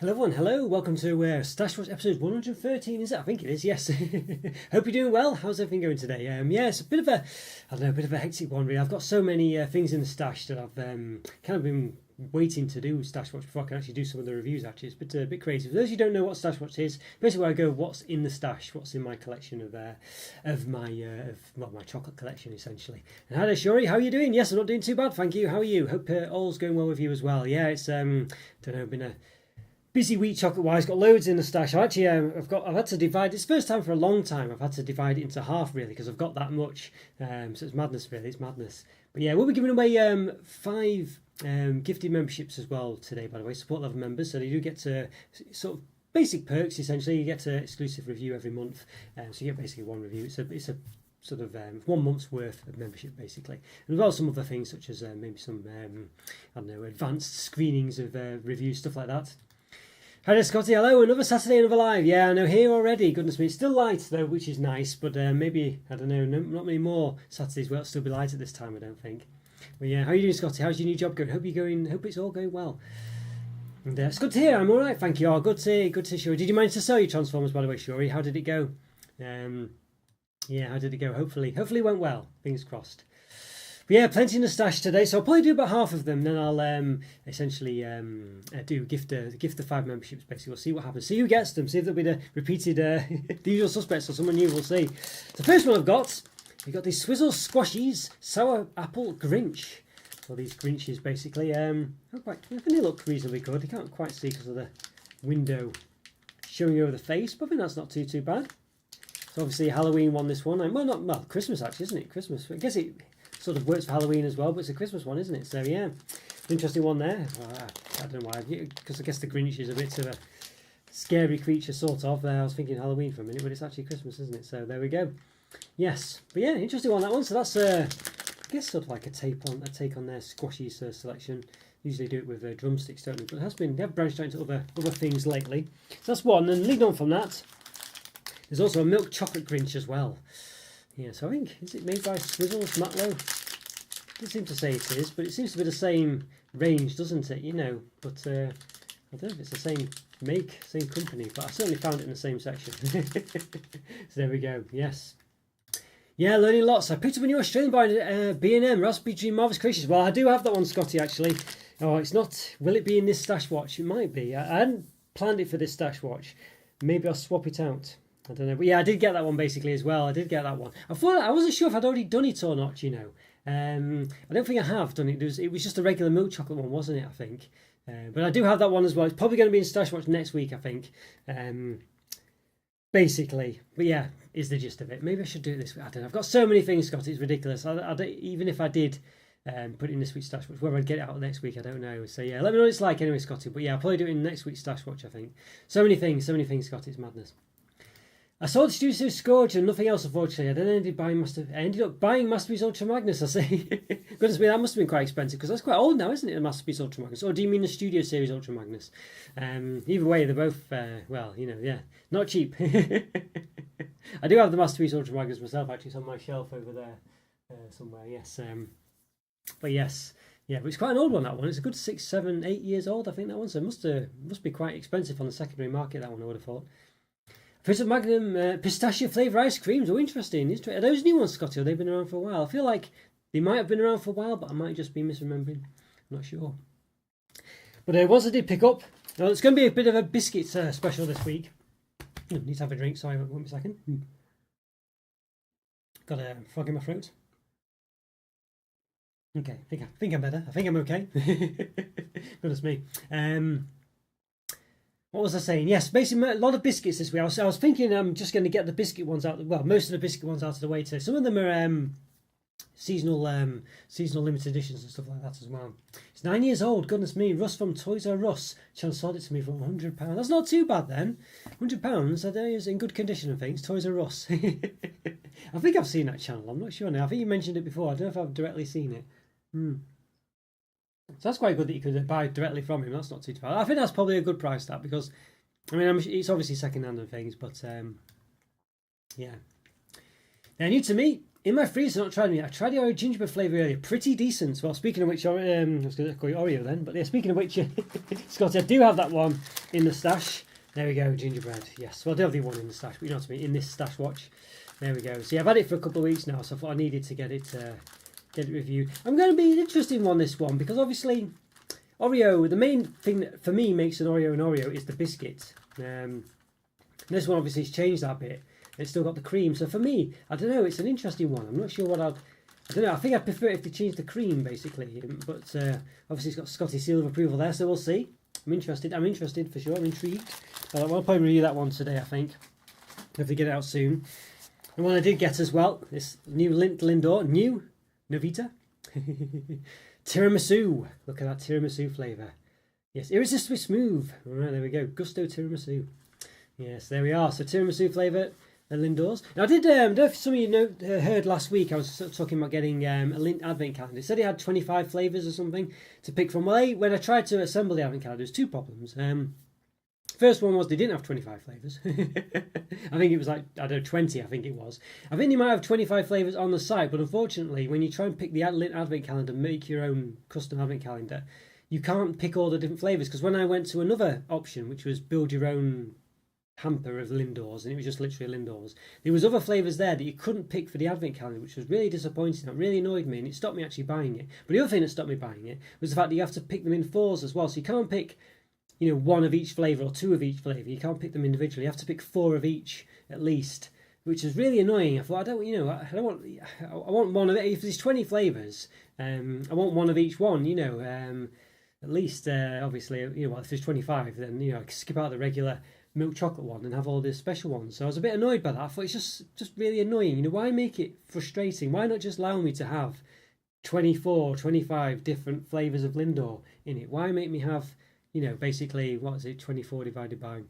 Hello everyone, hello, welcome to Stash Watch episode 113, is it? I think it is, yes. Hope you're doing well. How's everything going today? Yeah, it's a bit of a, a bit of a hectic one really. I've got so many things in the stash that I've kind of been waiting to do Stash Watch before I can actually do some of the reviews actually. It's a bit creative. For those of you who don't know what Stash Watch is, basically where I go, what's in the stash, what's in my collection of my chocolate collection essentially. And hi there Shuri, how are you doing? Yes, I'm not doing too bad, thank you. How are you? Hope all's going well with you as well. Yeah, it's, don't know, been a busy week chocolate wise, got loads in the stash. I've had to divide. It's the first time for a long time I've had to divide it into half really because I've got that much. So it's madness really. It's madness. But yeah, we'll be giving away 5 gifted memberships as well today. By the way, support level members, so you do get to sort of basic perks essentially. You get an exclusive review every month, so you get basically one review. It's a sort of 1 month's worth of membership basically, and as well as some other things such as maybe some I don't know, advanced screenings of reviews, stuff like that. Hi there, Scotty. Hello, another Saturday, another live. Yeah, I know, here already. Goodness me, it's still light though, which is nice. But maybe, I don't know, not many more Saturdays where it'll still be light at this time, I don't think. But yeah, how are you doing, Scotty? How's your new job going? Hope it's all going well. And it's good to hear. I'm all right, thank you. Oh, good to hear, Shuri. Did you manage to sell your Transformers, by the way, Shuri? How did it go? Yeah, how did it go? Hopefully it went well. Fingers crossed. But yeah, plenty in the stash today, so I'll probably do about half of them. Then I'll essentially do gift the 5 memberships. Basically, we'll see what happens. See who gets them. See if there'll be the repeated the usual suspects or someone new. We'll see. The first one I've got, we got these Swizzle Squashies Sour Apple Grinch. Well, these Grinches basically. They look reasonably good. You can't quite see because of the window showing over the face, but I think that's not too bad. So obviously a Halloween one. This one, well, Christmas actually, isn't it? Christmas. I guess it sort of works for Halloween as well, but it's a Christmas one, isn't it? So yeah, interesting one there. I don't know why, because I guess the Grinch is a bit of a scary creature, sort of. I was thinking Halloween for a minute, but it's actually Christmas, isn't it? So there we go. Yes, but yeah, interesting one, that one. So that's I guess sort of like a take on their Squashies selection. Usually do it with drumsticks, don't they? But they have branched out into other things lately. So that's one. And leading on from that, there's also a milk chocolate Grinch as well. Yeah, so I think, is it made by Swizzles, Matlow? It seems to say it is, but it seems to be the same range, doesn't it? You know, but I don't know if it's the same make, same company, but I certainly found it in the same section. So there we go, yes. Yeah, learning lots. I picked up a new Australian by B&M, Raspberry Dream Marvelous Creations. Well, I do have that one, Scotty, actually. Oh, it's not, will it be in this stash watch? It might be. I hadn't planned it for this stash watch. Maybe I'll swap it out. I don't know, but yeah, I did get that one basically as well. I did get that one. I wasn't sure if I'd already done it or not, you know. I don't think I have done it. It was just a regular milk chocolate one, wasn't it, I think. But I do have that one as well. It's probably going to be in Stash Watch next week, I think. Basically. But yeah, is the gist of it. Maybe I should do it this week. I don't know. I've got so many things, Scott. It's ridiculous. Even if I did put it in this week's Stash Watch, whether I'd get it out next week, I don't know. So yeah, let me know what it's like anyway, Scotty. But yeah, I'll probably do it in next week's Stash Watch, I think. So many things, Scotty. It's madness. I saw the Studio Scourge and nothing else, unfortunately. I ended up buying Masterpiece Ultra Magnus, I see. Goodness me, that must have been quite expensive, because that's quite old now, isn't it, the Masterpiece Ultra Magnus? Or do you mean the Studio Series Ultra Magnus? Either way, they're both, well, you know, yeah, not cheap. I do have the Masterpiece Ultra Magnus myself, actually. It's on my shelf over there somewhere, yes. But yes, yeah, but it's quite an old one, that one. It's a good 6, 7, 8 years old, I think, that one. So it must be quite expensive on the secondary market, that one, I would have thought. Prince of Magnum pistachio flavour ice creams. Oh, interesting. Are those new ones, Scotty, or they've been around for a while? I feel like they might have been around for a while, but I might just be misremembering. I'm not sure. But ones I did pick up. Now, it's going to be a bit of a biscuit special this week. Need to have a drink. Sorry, one second. Got a frog in my throat. Okay, I think I'm better. I think I'm okay. Goodness me. What was I saying? Yes, basically a lot of biscuits this week. I was thinking I'm just going to get the biscuit ones out. Well, most of the biscuit ones out of the way today. Some of them are seasonal limited editions and stuff like that as well. It's 9 years old. Goodness me. Russ from Toys R Us. Chan sold it to me for £100. That's not too bad then. £100. I think it's in good condition. I think it's Toys R Us. I think I've seen that channel. I'm not sure now. I think you mentioned it before. I don't know if I've directly seen it. So that's quite good that you could buy directly from him. That's not too bad. I think that's probably a good price, that, because I mean it's obviously second hand and things, but yeah. Now, new to me, in my freezer, not tried it. I tried the Oreo gingerbread flavour earlier. Pretty decent. Well, speaking of which, I was going to call it Oreo then, but yeah, speaking of which, Scotty, I do have that one. in the stash. There we go, gingerbread. Yes, well, I do have the one in the stash, but you know what I mean, in this stash watch. There we go. So yeah, I've had it for a couple of weeks now, so I thought I needed to get it reviewed. I'm going to be an interesting one, this one, because obviously Oreo, the main thing that for me makes an Oreo is the biscuit. This one obviously has changed that bit. It's still got the cream. So for me, I don't know, it's an interesting one. I'm not sure what I don't know, I think I'd prefer it if they changed the cream, basically. But obviously it's got Scotty seal of approval there, so we'll see. I'm interested for sure, I'm intrigued. I'll probably review that one today, I think. If they get it out soon. And one I did get as well, this new Lindor, new Novita. Tiramisu. Look at that tiramisu flavour. Yes, irresistibly smooth. Alright, there we go. Gusto tiramisu. Yes, there we are. So tiramisu flavour at Lindor's. Now I did, I don't know if some of you heard last week, I was sort of talking about getting a Lindt advent calendar. It said it had 25 flavours or something to pick from. Well, when I tried to assemble the advent calendar, there's two problems. First one was they didn't have 25 flavours. I think it was like, I don't know, 20 I think it was. I think you might have 25 flavours on the site, but unfortunately when you try and pick the Lindt advent calendar, make your own custom advent calendar, you can't pick all the different flavours, because when I went to another option, which was build your own hamper of Lindor's, and it was just literally Lindor's, there was other flavours there that you couldn't pick for the advent calendar, which was really disappointing. That really annoyed me, and it stopped me actually buying it. But the other thing that stopped me buying it was the fact that you have to pick them in fours as well, so you can't pick, you know, one of each flavour or two of each flavour. You can't pick them individually. You have to pick four of each at least, which is really annoying. I thought, I want one of it. If there's 20 flavours, I want one of each one, you know, at least, obviously, you know, well, if there's 25, then, you know, I can skip out the regular milk chocolate one and have all the special ones. So I was a bit annoyed by that. I thought it's just really annoying. You know, why make it frustrating? Why not just allow me to have 24, 25 different flavours of Lindor in it? Why make me have, you know, basically, what is it, 24 divided by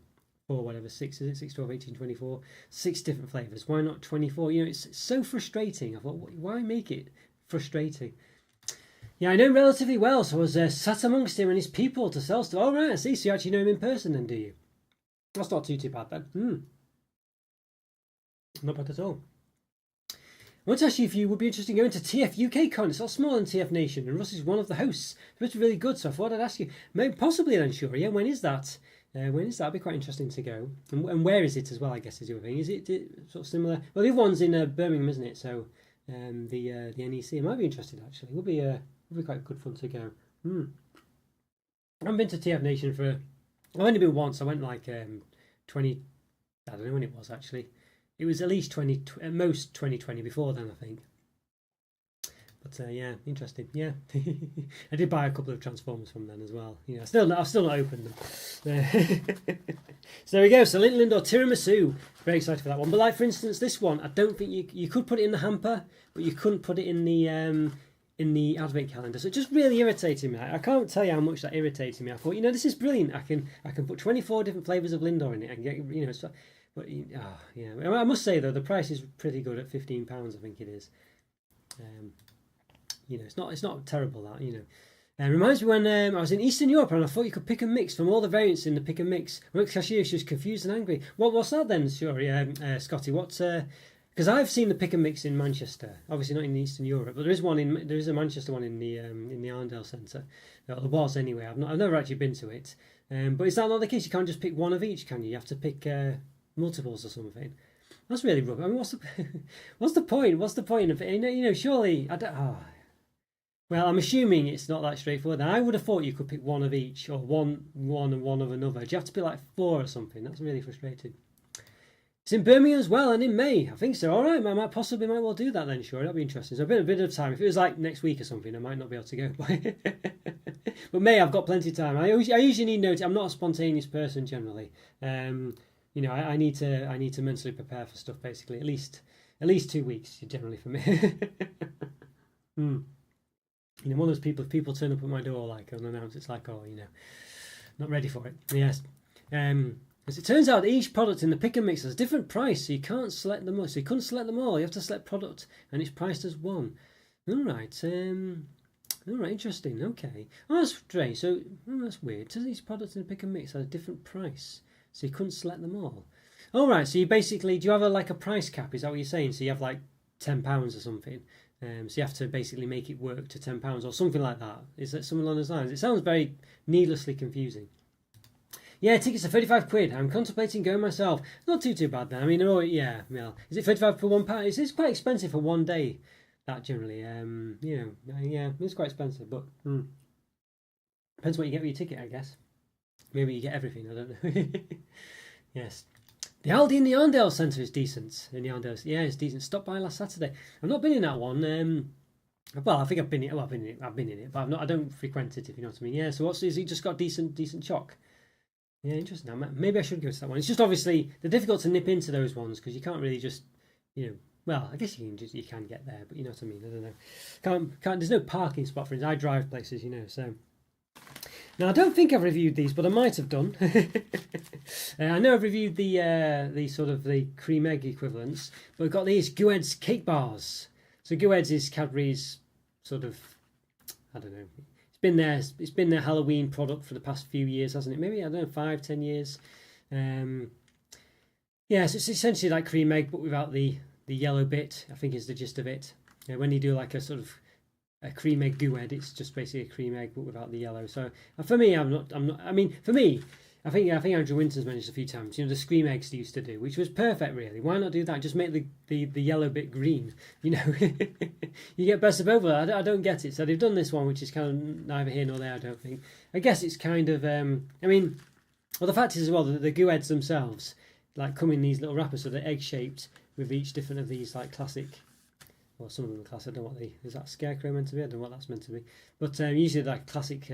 4, whatever, 6, is it? 6, 12, 18, 24, 6 different flavours. Why not 24? You know, it's so frustrating. I thought, why make it frustrating? Yeah, I know him relatively well, so I was sat amongst him and his people to sell stuff. Oh, right, I see, so you actually know him in person then, do you? That's not too bad then. Not bad at all. I want to ask you if you would be interested in going to TF UK Con. It's a lot smaller than TF Nation, and Russ is one of the hosts. It's really good, so I thought I'd ask you. Maybe possibly then, sure. Yeah, when is that? It'd be quite interesting to go. And where is it as well, I guess, is the other thing. Is it sort of similar? Well, the other one's in Birmingham, isn't it? So the NEC. I might be interested, actually. It would be quite good fun to go. I haven't been to TF Nation for... I've only been once. I went like 20... I don't know when it was, actually. It was at least 20... At most 2020 before then, I think. But yeah, interesting. Yeah, I did buy a couple of Transformers from then as well. You know, I've still not opened them. So there we go. So Lindor Tiramisu. Very excited for that one. But like for instance, this one, I don't think you could put it in the hamper, but you couldn't put it in the advent calendar. So it just really irritated me. I can't tell you how much that irritated me. I thought, you know, this is brilliant. I can put 24 different flavours of Lindor in it and get, you know. But yeah, I must say though, the price is pretty good at £15. I think it is. You know, it's not terrible that, you know. It reminds me when I was in Eastern Europe and I thought you could pick and mix from all the variants in the pick and mix. When the cashier, she was confused and angry. What's that then, Scotty? Because I've seen the pick and mix in Manchester, obviously not in Eastern Europe, but there is a Manchester one in the Arndale Centre. Well, there was anyway. I've never actually been to it. But is that not the case? You can't just pick one of each, can you? You have to pick multiples or something. That's really rubbish. I mean, what's the point? What's the point of it? You know, surely I don't. Well, I'm assuming it's not that straightforward. I would have thought you could pick one of each, or one and one of another. Do you have to pick like 4 or something? That's really frustrating. It's in Birmingham as well, and in May. I think so. All right, I might well do that then. Sure, that'll be interesting. So a bit of time. If it was like next week or something, I might not be able to go. But May, I've got plenty of time. I usually need notice. I'm not a spontaneous person generally. You know, I need to mentally prepare for stuff. Basically, at least 2 weeks generally for me. You know, one of those people. If people turn up at my door like unannounced, it's like, oh, you know, not ready for it. Yes. As it turns out, each product in the pick and mix has a different price, so you can't select them all. So you couldn't select them all. You have to select product, and it's priced as one. All right. Interesting. Okay. Oh, that's strange. So that's weird. So each product in the pick and mix has a different price, so you couldn't select them all. All right. So you basically, do you have a price cap? Is that what you're saying? So you have like £10 or something. So you have to basically make it work to £10 or something like that. Is that something along those lines? It sounds very needlessly confusing. Yeah, tickets are 35 quid. I'm contemplating going myself. Not too bad then. I mean, oh yeah, well, is it 35 for £1? It's quite expensive for one day. That generally, yeah, it's quite expensive, but depends what you get with your ticket, I guess. Maybe you get everything. I don't know. Yes. The Aldi in the Arndale Centre is decent. In the Arndale, yeah, it's decent. Stopped by last Saturday. I've not been in that one. Well, I think I've been in. Well, I've been in it, but I've not. I don't frequent it, if you know what I mean. Yeah. So is it just got decent choc? Yeah, interesting. Maybe I should go to that one. It's just obviously they're difficult to nip into those ones because you can't really just, Well, I guess you can get there, but you know what I mean. I don't know. Can't. There's no parking spot for it. I drive places, so. Now I don't think I've reviewed these, but I might have done. I know I've reviewed the sort of the cream egg equivalents, but we've got these Gued's cake bars. So Gued's is Cadbury's sort of, I don't know. It's been their Halloween product for the past few years, hasn't it? Maybe, I don't know, 5-10 years. Yeah, so it's essentially like cream egg, but without the yellow bit, I think is the gist of it. When you do like a sort of a cream egg Gued, it's just basically a cream egg but without the yellow. So for me, I'm not. I mean, for me, I think Andrew Winter's mentioned a few times. The scream eggs they used to do, which was perfect, really. Why not do that? Just make the yellow bit green. You get best of both. I don't get it. So they've done this one, which is kind of neither here nor there. I don't think. I guess it's kind of. I mean, well, the fact is as well that the Gueds themselves like come in these little wrappers, so they're egg shaped with each different of these like classic. Well, some of them are classic. I don't know what is that scarecrow meant to be? I don't know what that's meant to be. But usually like classic.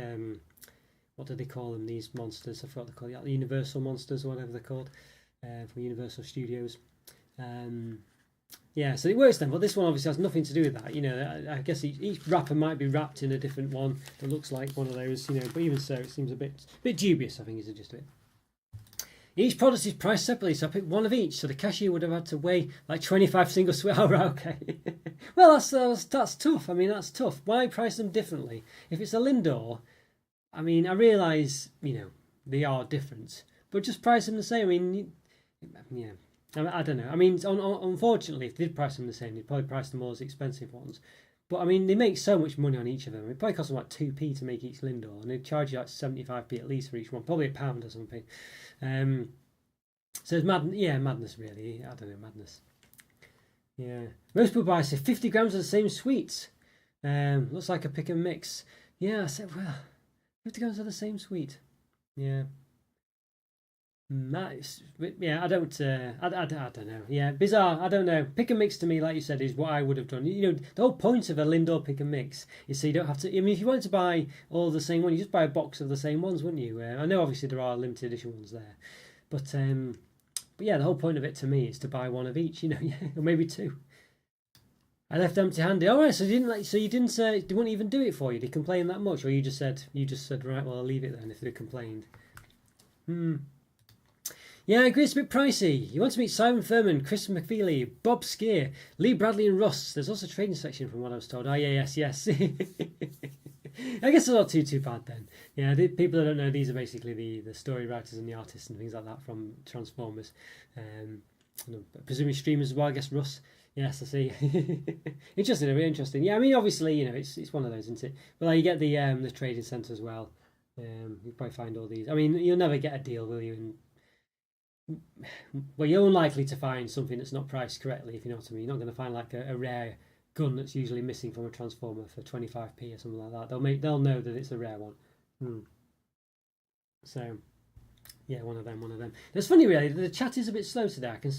What do they call them? These monsters? I forgot they call it. The Universal monsters or whatever they're called, from Universal Studios. Yeah, so it works then. But this one obviously has nothing to do with that. I guess each wrapper might be wrapped in a different one that looks like one of those. But even so, it seems a bit dubious. I think is the gist of it. Each product is priced separately, so I picked one of each. So the cashier would have had to weigh like 25 single sweet. Oh, right, okay. Well, that's tough. I mean, that's tough. Why price them differently? If it's a Lindor, I mean, I realise they are different, but just price them the same. I mean, yeah, I don't know. I mean, unfortunately, if they did price them the same, they'd probably price them all as expensive ones. But I mean, they make so much money on each of them. It probably costs them like 2p to make each Lindor, and they charge you like 75p at least for each one, probably £1 or something. So it's madness really. I don't know, madness. Yeah, most people buy say 50 grams of the same sweets. Looks like a pick and mix. Yeah, I said, well, 50 grams of the same sweet. Yeah. Nice. Yeah, I don't know. Yeah, bizarre. I don't know. Pick and mix to me, like you said, is what I would have done. The whole point of a Lindor pick and mix is so you don't have to. I mean, if you wanted to buy all the same one, you just buy a box of the same ones, wouldn't you? I know obviously there are limited edition ones there, but yeah, the whole point of it to me is to buy one of each. Yeah, or maybe two. I left empty-handed. All right, so you didn't say they wouldn't even do it for you. They complain that much, or you just said right, well I'll leave it then if they complained. Yeah, I agree. It's a bit pricey. You want to meet Simon Furman, Chris McFeely, Bob Skeer, Lee Bradley, and Russ. There's also a trading section from what I was told. Oh yeah, yes. I guess it's not too bad then. Yeah, people that don't know, these are basically the story writers and the artists and things like that from Transformers. Presumably streamers as well. I guess Russ. Yes, I see. Interesting, really interesting. Yeah, I mean, obviously, it's one of those, isn't it? But you get the trading centre as well. You probably find all these. I mean, you'll never get a deal, will you? Well, you're unlikely to find something that's not priced correctly, if you know what I mean. You're not going to find like a rare gun that's usually missing from a Transformer for 25p or something like that. They'll know that it's a rare one. So, yeah, one of them. It's funny, really. The chat is a bit slow today. I can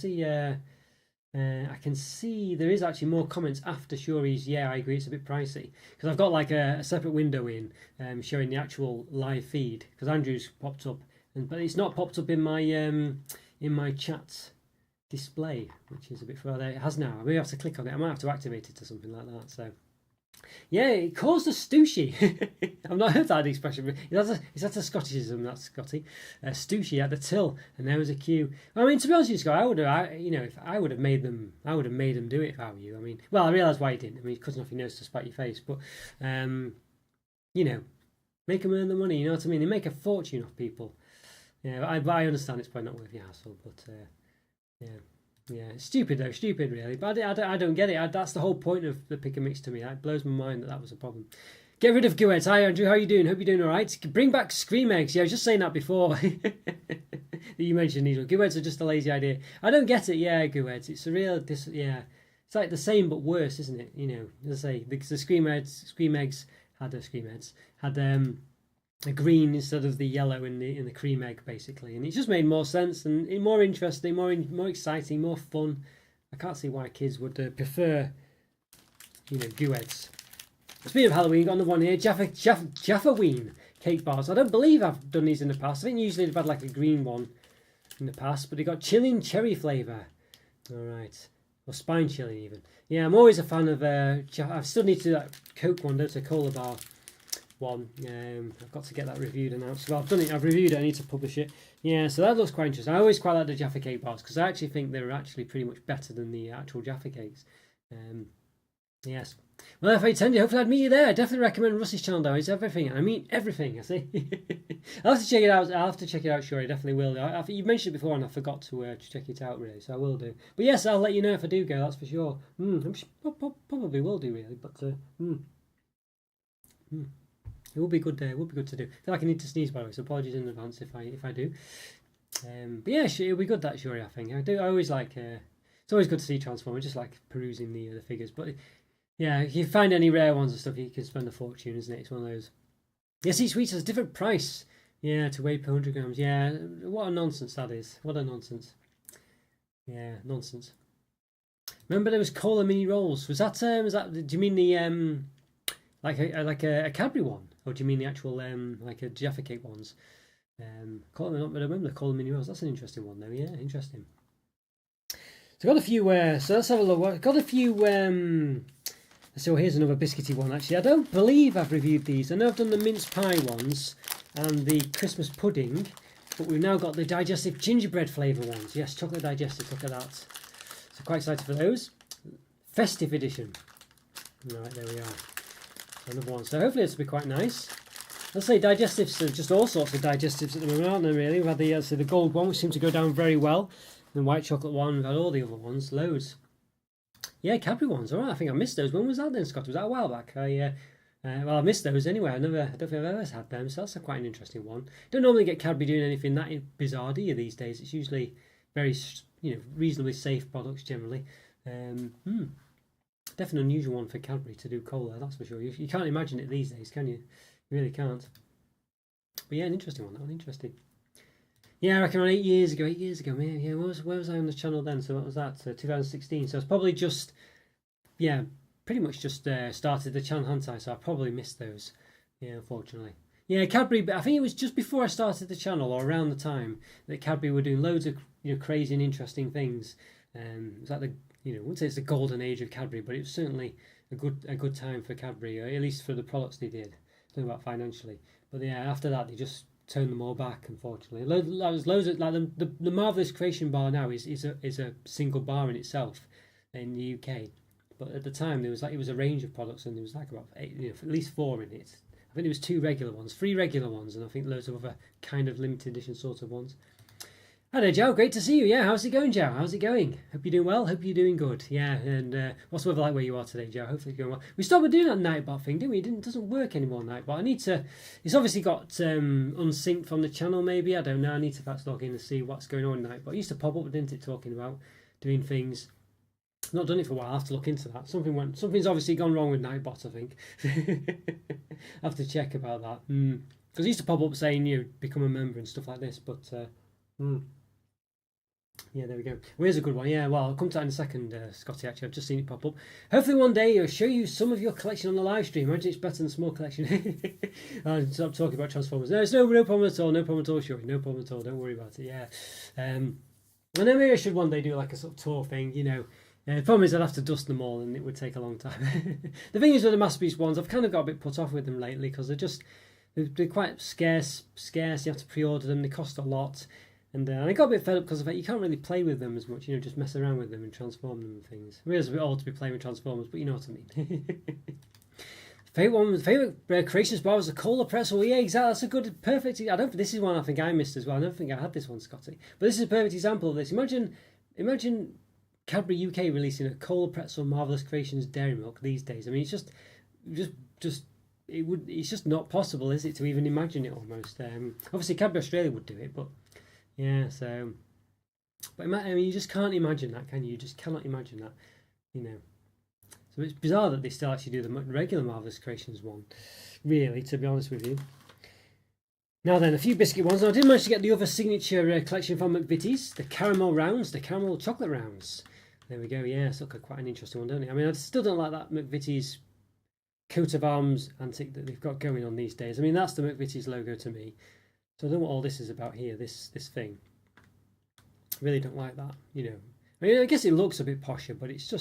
see there is actually more comments after Shuri's. Yeah, I agree. It's a bit pricey because I've got like a separate window in showing the actual live feed because Andrew's popped up, but it's not popped up in my chat display, which is a bit further. It has now. I may have to click on it. I might have to activate it or something like that. So. Yeah, it caused a stooshy. I've not heard that expression. Is that a Scottishism? That's Scotty. Stooshy at the till, and there was a queue. I mean, to be honest with you, Scott, if I would have made them do it if I were you. I mean, well, I realise why you didn't. I mean, cutting off your nose to spite your face, but make them earn the money. You know what I mean? They make a fortune off people. Yeah, I understand it's probably not worth your hassle, but yeah. Yeah, stupid really. But I don't get it. That's the whole point of the pick and mix to me. It blows my mind that was a problem. Get rid of Guets. Hi Andrew, how you doing? Hope you're doing all right. Bring back Scream Eggs. Yeah, I was just saying that before. that you mentioned these ones. Guets are just a lazy idea. I don't get it. Yeah, Guets. It's a real. Yeah, it's like the same but worse, isn't it? You know, as I say, the Scream Eggs had a green instead of the yellow in the cream egg, basically, and it just made more sense and more interesting, more exciting, more fun. I can't see why kids would prefer, Guets. Speaking of Halloween, got another one here. Jaffaween cake bars. I don't believe I've done these in the past. I think usually they've had like a green one in the past, but they got chilling cherry flavour. All right, or spine chilling even. Yeah, I'm always a fan of. I still need to do that Coke one, don't I? Cola bar one. I've got to get that reviewed and announced. Well, I've done it. I've reviewed it. I need to publish it. Yeah, so that looks quite interesting. I always quite like the Jaffa cake bars because I actually think they're actually pretty much better than the actual Jaffa cakes. Yes. Well, if I attended, hopefully I'd meet you there. I definitely recommend Russ's channel though. It's everything. I mean everything, I see. I'll have to check it out. Sure, I definitely will. You mentioned it before and I forgot to check it out really, so I will do. But yes, I'll let you know if I do go, that's for sure. Probably will do really, but it will be good. It will be good to do. I feel like I need to sneeze by the way, so apologies in advance if I do. But yeah, it'll be good that sure. I think I do. I always like. It's always good to see Transformers. Just like perusing the figures, but. Yeah, if you find any rare ones and stuff, you can spend a fortune, isn't it? It's one of those. Yes, each sweets has a different price. Yeah, to weigh per 100 grams. Yeah, what a nonsense that is. What a nonsense. Yeah, nonsense. Remember there was cola mini rolls. Was that? Do you mean the like a Cadbury one, or do you mean the actual like a Jaffa cake ones? I remember the cola mini rolls. That's an interesting one though. Yeah, interesting. So got a few. So let's have a look. Got a few. So here's another biscuity one actually. I don't believe I've reviewed these. I know I've done the mince pie ones and the Christmas pudding, but we've now got the digestive gingerbread flavour ones. Yes, chocolate digestive, look at that. So quite excited for those. Festive edition. Right, there we are. Another one. So hopefully this will be quite nice. Let's say digestives are just all sorts of digestives at the moment, aren't there really? We've had the gold one, which seemed to go down very well. And the white chocolate one, we've had all the other ones, loads. Yeah, Cadbury ones. All right, I think I missed those. When was that then, Scott? Was that a while back? I missed those anyway. I don't think I've ever had them, so that's quite an interesting one. Don't normally get Cadbury doing anything that bizarre, do you, these days? It's usually very, reasonably safe products generally. Definitely an unusual one for Cadbury to do cola, that's for sure. You can't imagine it these days, can you? You really can't. But yeah, an interesting one. That one interesting. Yeah, I reckon around 8 years ago, man. Yeah, where was I on the channel then? So what was that? 2016. So it's probably just, yeah, pretty much just started the channel, hadn't I? So I probably missed those. Yeah, unfortunately. Yeah, Cadbury, but I think it was just before I started the channel or around the time that Cadbury were doing loads of crazy and interesting things. It was like I wouldn't say it's the golden age of Cadbury, but it was certainly a good time for Cadbury, at least for the products they did. I don't know about financially, but yeah, after that they just turn them all back, unfortunately. There's loads of like the Marvelous Creation bar now is a single bar in itself in the UK, but at the time it was a range of products and there was like about 8, at least 4 in it. I think there was 2 regular ones, 3 regular ones, and I think loads of other kind of limited edition sort of ones. Hi there, Joe. Great to see you. Yeah, how's it going, Joe? How's it going? Hope you're doing well. Hope you're doing good. Yeah, and what's the weather like where you are today, Joe? Hopefully it's going well. We stopped doing that Nightbot thing, didn't we? It doesn't work anymore, Nightbot. I need to. It's obviously got unsynced from the channel. Maybe I don't know. I need to perhaps log in and see what's going on in Nightbot. It used to pop up, didn't it? Talking about doing things. Not done it for a while. I have to look into that. Something's obviously gone wrong with Nightbot. I think. I have to check about that. Because it used to pop up saying become a member and stuff like this, but. Yeah, there we go. Where's a good one? Yeah, well, I'll come to that in a second, Scotty, actually. I've just seen it pop up. Hopefully one day I'll show you some of your collection on the live stream. Imagine it's better than small collection. I'll stop talking about Transformers. No, it's no problem at all. No problem at all, Shuri. No problem at all. Don't worry about it. Yeah. I know maybe I should one day do like a sort of tour thing, the problem is I'd have to dust them all and it would take a long time. The thing is with the masterpiece ones, I've kind of got a bit put off with them lately because they're quite scarce. You have to pre-order them. They cost a lot. And I got a bit fed up because of that. You can't really play with them as much, just mess around with them and transform them and things. I realize it's a bit old to be playing with Transformers, but you know what I mean. Favourite creations bar was the cola pretzel. Yeah, exactly. That's a good, perfect. This is one I think I missed as well. I don't think I had this one, Scotty. But this is a perfect example of this. Imagine Cadbury UK releasing a cola pretzel Marvelous Creations Dairy Milk these days. I mean, it's just it's just not possible, is it, to even imagine it almost. Obviously Cadbury Australia would do it, but yeah, so but I mean, you just can't imagine that, can you? You just cannot imagine that, you know. So it's bizarre that they still actually do the regular Marvelous Creations one, really, to be honest with you. Now then, a few biscuit ones. Now, I did manage to get the other signature collection from McVitie's, the caramel rounds, the caramel chocolate rounds. There we go, yeah, it's quite an interesting one, don't it? I mean, I still don't like that McVitie's coat of arms antic that they've got going on these days. I mean, that's the McVitie's logo to me. So I don't know what all this is about here, this thing. I really don't like that, you know. I mean, I guess it looks a bit posher, but it's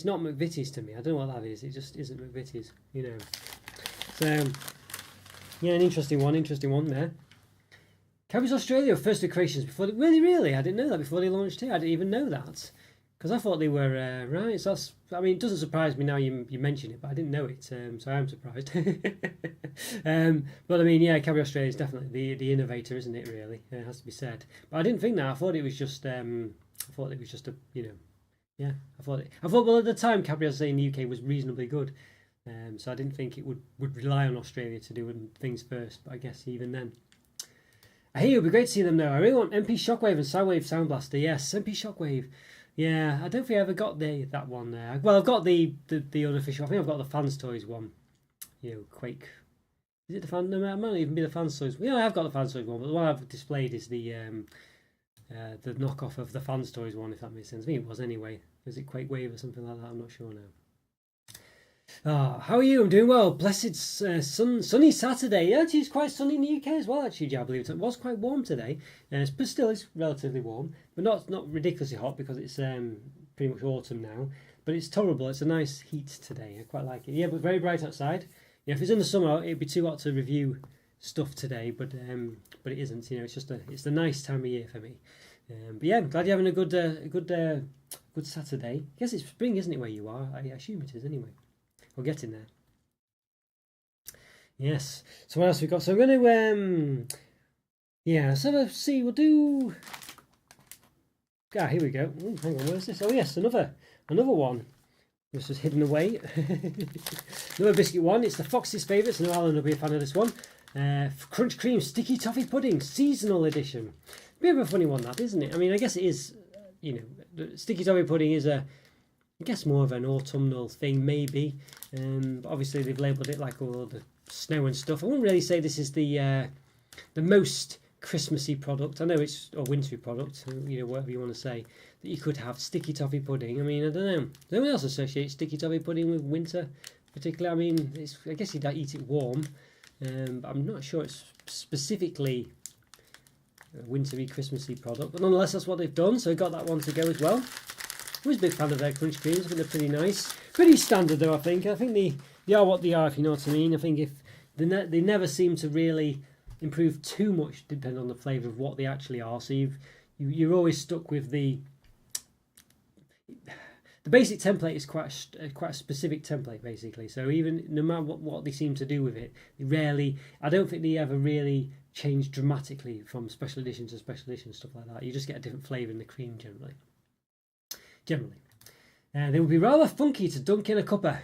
not McVitie's to me. I don't know what that is. It just isn't McVitie's, you know. So, yeah, an interesting one there. Cadbury's Australia first to creations before really, I didn't know that before they launched here. I didn't even know that, because I thought they were right. So that's, I mean, it doesn't surprise me now you mention it, but I didn't know it, so I am surprised. But I mean, yeah, Cadbury Australia is definitely the innovator, isn't it? Really, it has to be said. But I didn't think that. I thought it was just a, you know, yeah. I thought well, at the time Cadbury, as I say, in the UK was reasonably good. So I didn't think it would rely on Australia to do things first, but I guess even then. I hear it would be great to see them though. I really want MP Shockwave and Soundwave Sound Blaster. Yes, MP Shockwave. Yeah, I don't think I ever got that one there. Well, I've got the unofficial. I think I've got the Fans Toys one. You know, Quake. Is it the fan? No, it might not even be the Fans Toys. Yeah, I have got the Fans Toys one, but the one I've displayed is the knockoff of the Fans Toys one, if that makes sense. I think it was anyway. Was it Quake Wave or something like that? I'm not sure now. How are you? I'm doing well. Blessed sunny Saturday. Yeah, actually, it's quite sunny in the UK as well. Actually, I believe it was quite warm today, but still it's relatively warm, but not ridiculously hot because it's pretty much autumn now. But it's tolerable. It's a nice heat today. I quite like it. Yeah, but very bright outside. Yeah, if it's in the summer, it'd be too hot to review stuff today, but it isn't. You know, it's the nice time of year for me. But yeah, I'm glad you're having a good Saturday. I guess it's spring, isn't it, where you are? I assume it is anyway. We're getting there. Yes. So what else we got? So I'm going to yeah. So let's see. We'll do. Here we go. Ooh, hang on. Where's this? Oh yes, another one. This is hidden away. Another biscuit one. It's the Fox's favourites. I know Alan will be a fan of this one. Crunch Cream Sticky Toffee Pudding Seasonal Edition. Bit of a funny one, that, isn't it? I mean, I guess it is. You know, Sticky Toffee Pudding is I guess more of an autumnal thing, maybe. But obviously they've labelled it like all the snow and stuff. I wouldn't really say this is the most Christmassy product. I know it's a wintry product, you know, whatever you want to say, that you could have. Sticky toffee pudding. I mean, I don't know. Does anyone else associate sticky toffee pudding with winter, particularly? I mean, I guess you'd eat it warm, but I'm not sure it's specifically a wintry, Christmassy product. But nonetheless, that's what they've done. So I got that one to go as well. I was a big fan of their crunch creams. I think they're pretty nice. Pretty standard though, I think. I think they are what they are, if you know what I mean. I think if they never seem to really improve too much depending on the flavour of what they actually are. So you're always stuck with the basic template is quite a specific template, basically. So even no matter what they seem to do with it, I don't think they ever really change dramatically from special edition to special edition, stuff like that. You just get a different flavour in the cream generally. They would be rather funky to dunk in a cuppa.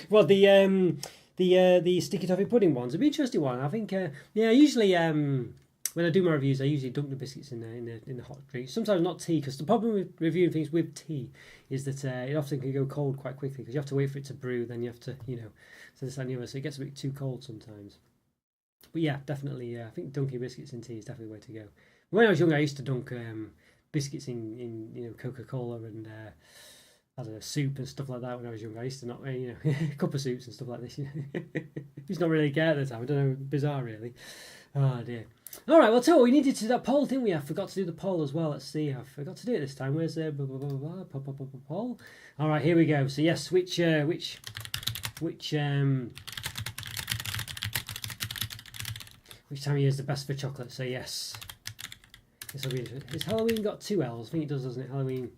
Well, the sticky toffee pudding ones would be an interesting one. I think, yeah, usually when I do my reviews, I usually dunk the biscuits in the hot drink. Sometimes not tea, because the problem with reviewing things with tea is that it often can go cold quite quickly, because you have to wait for it to brew, then you have to, you know, so this and the other, so it gets a bit too cold sometimes. But yeah, definitely, I think dunking biscuits in tea is definitely the way to go. When I was younger, I used to dunk biscuits in you know, Coca-Cola and I don't know, soup and stuff like that when I was younger. I used to not, you know, cup of soups and stuff like this. You know. Used not really care at the time. I don't know, bizarre really. Oh dear. All right, well, tell you what, we needed to do that poll, didn't we? I forgot to do the poll as well. Let's see, I forgot to do it this time. Where's the poll? All right, here we go. So yes, which time of year is the best for chocolate? So yes. Has Halloween got two L's? I think it does, doesn't it? Halloween,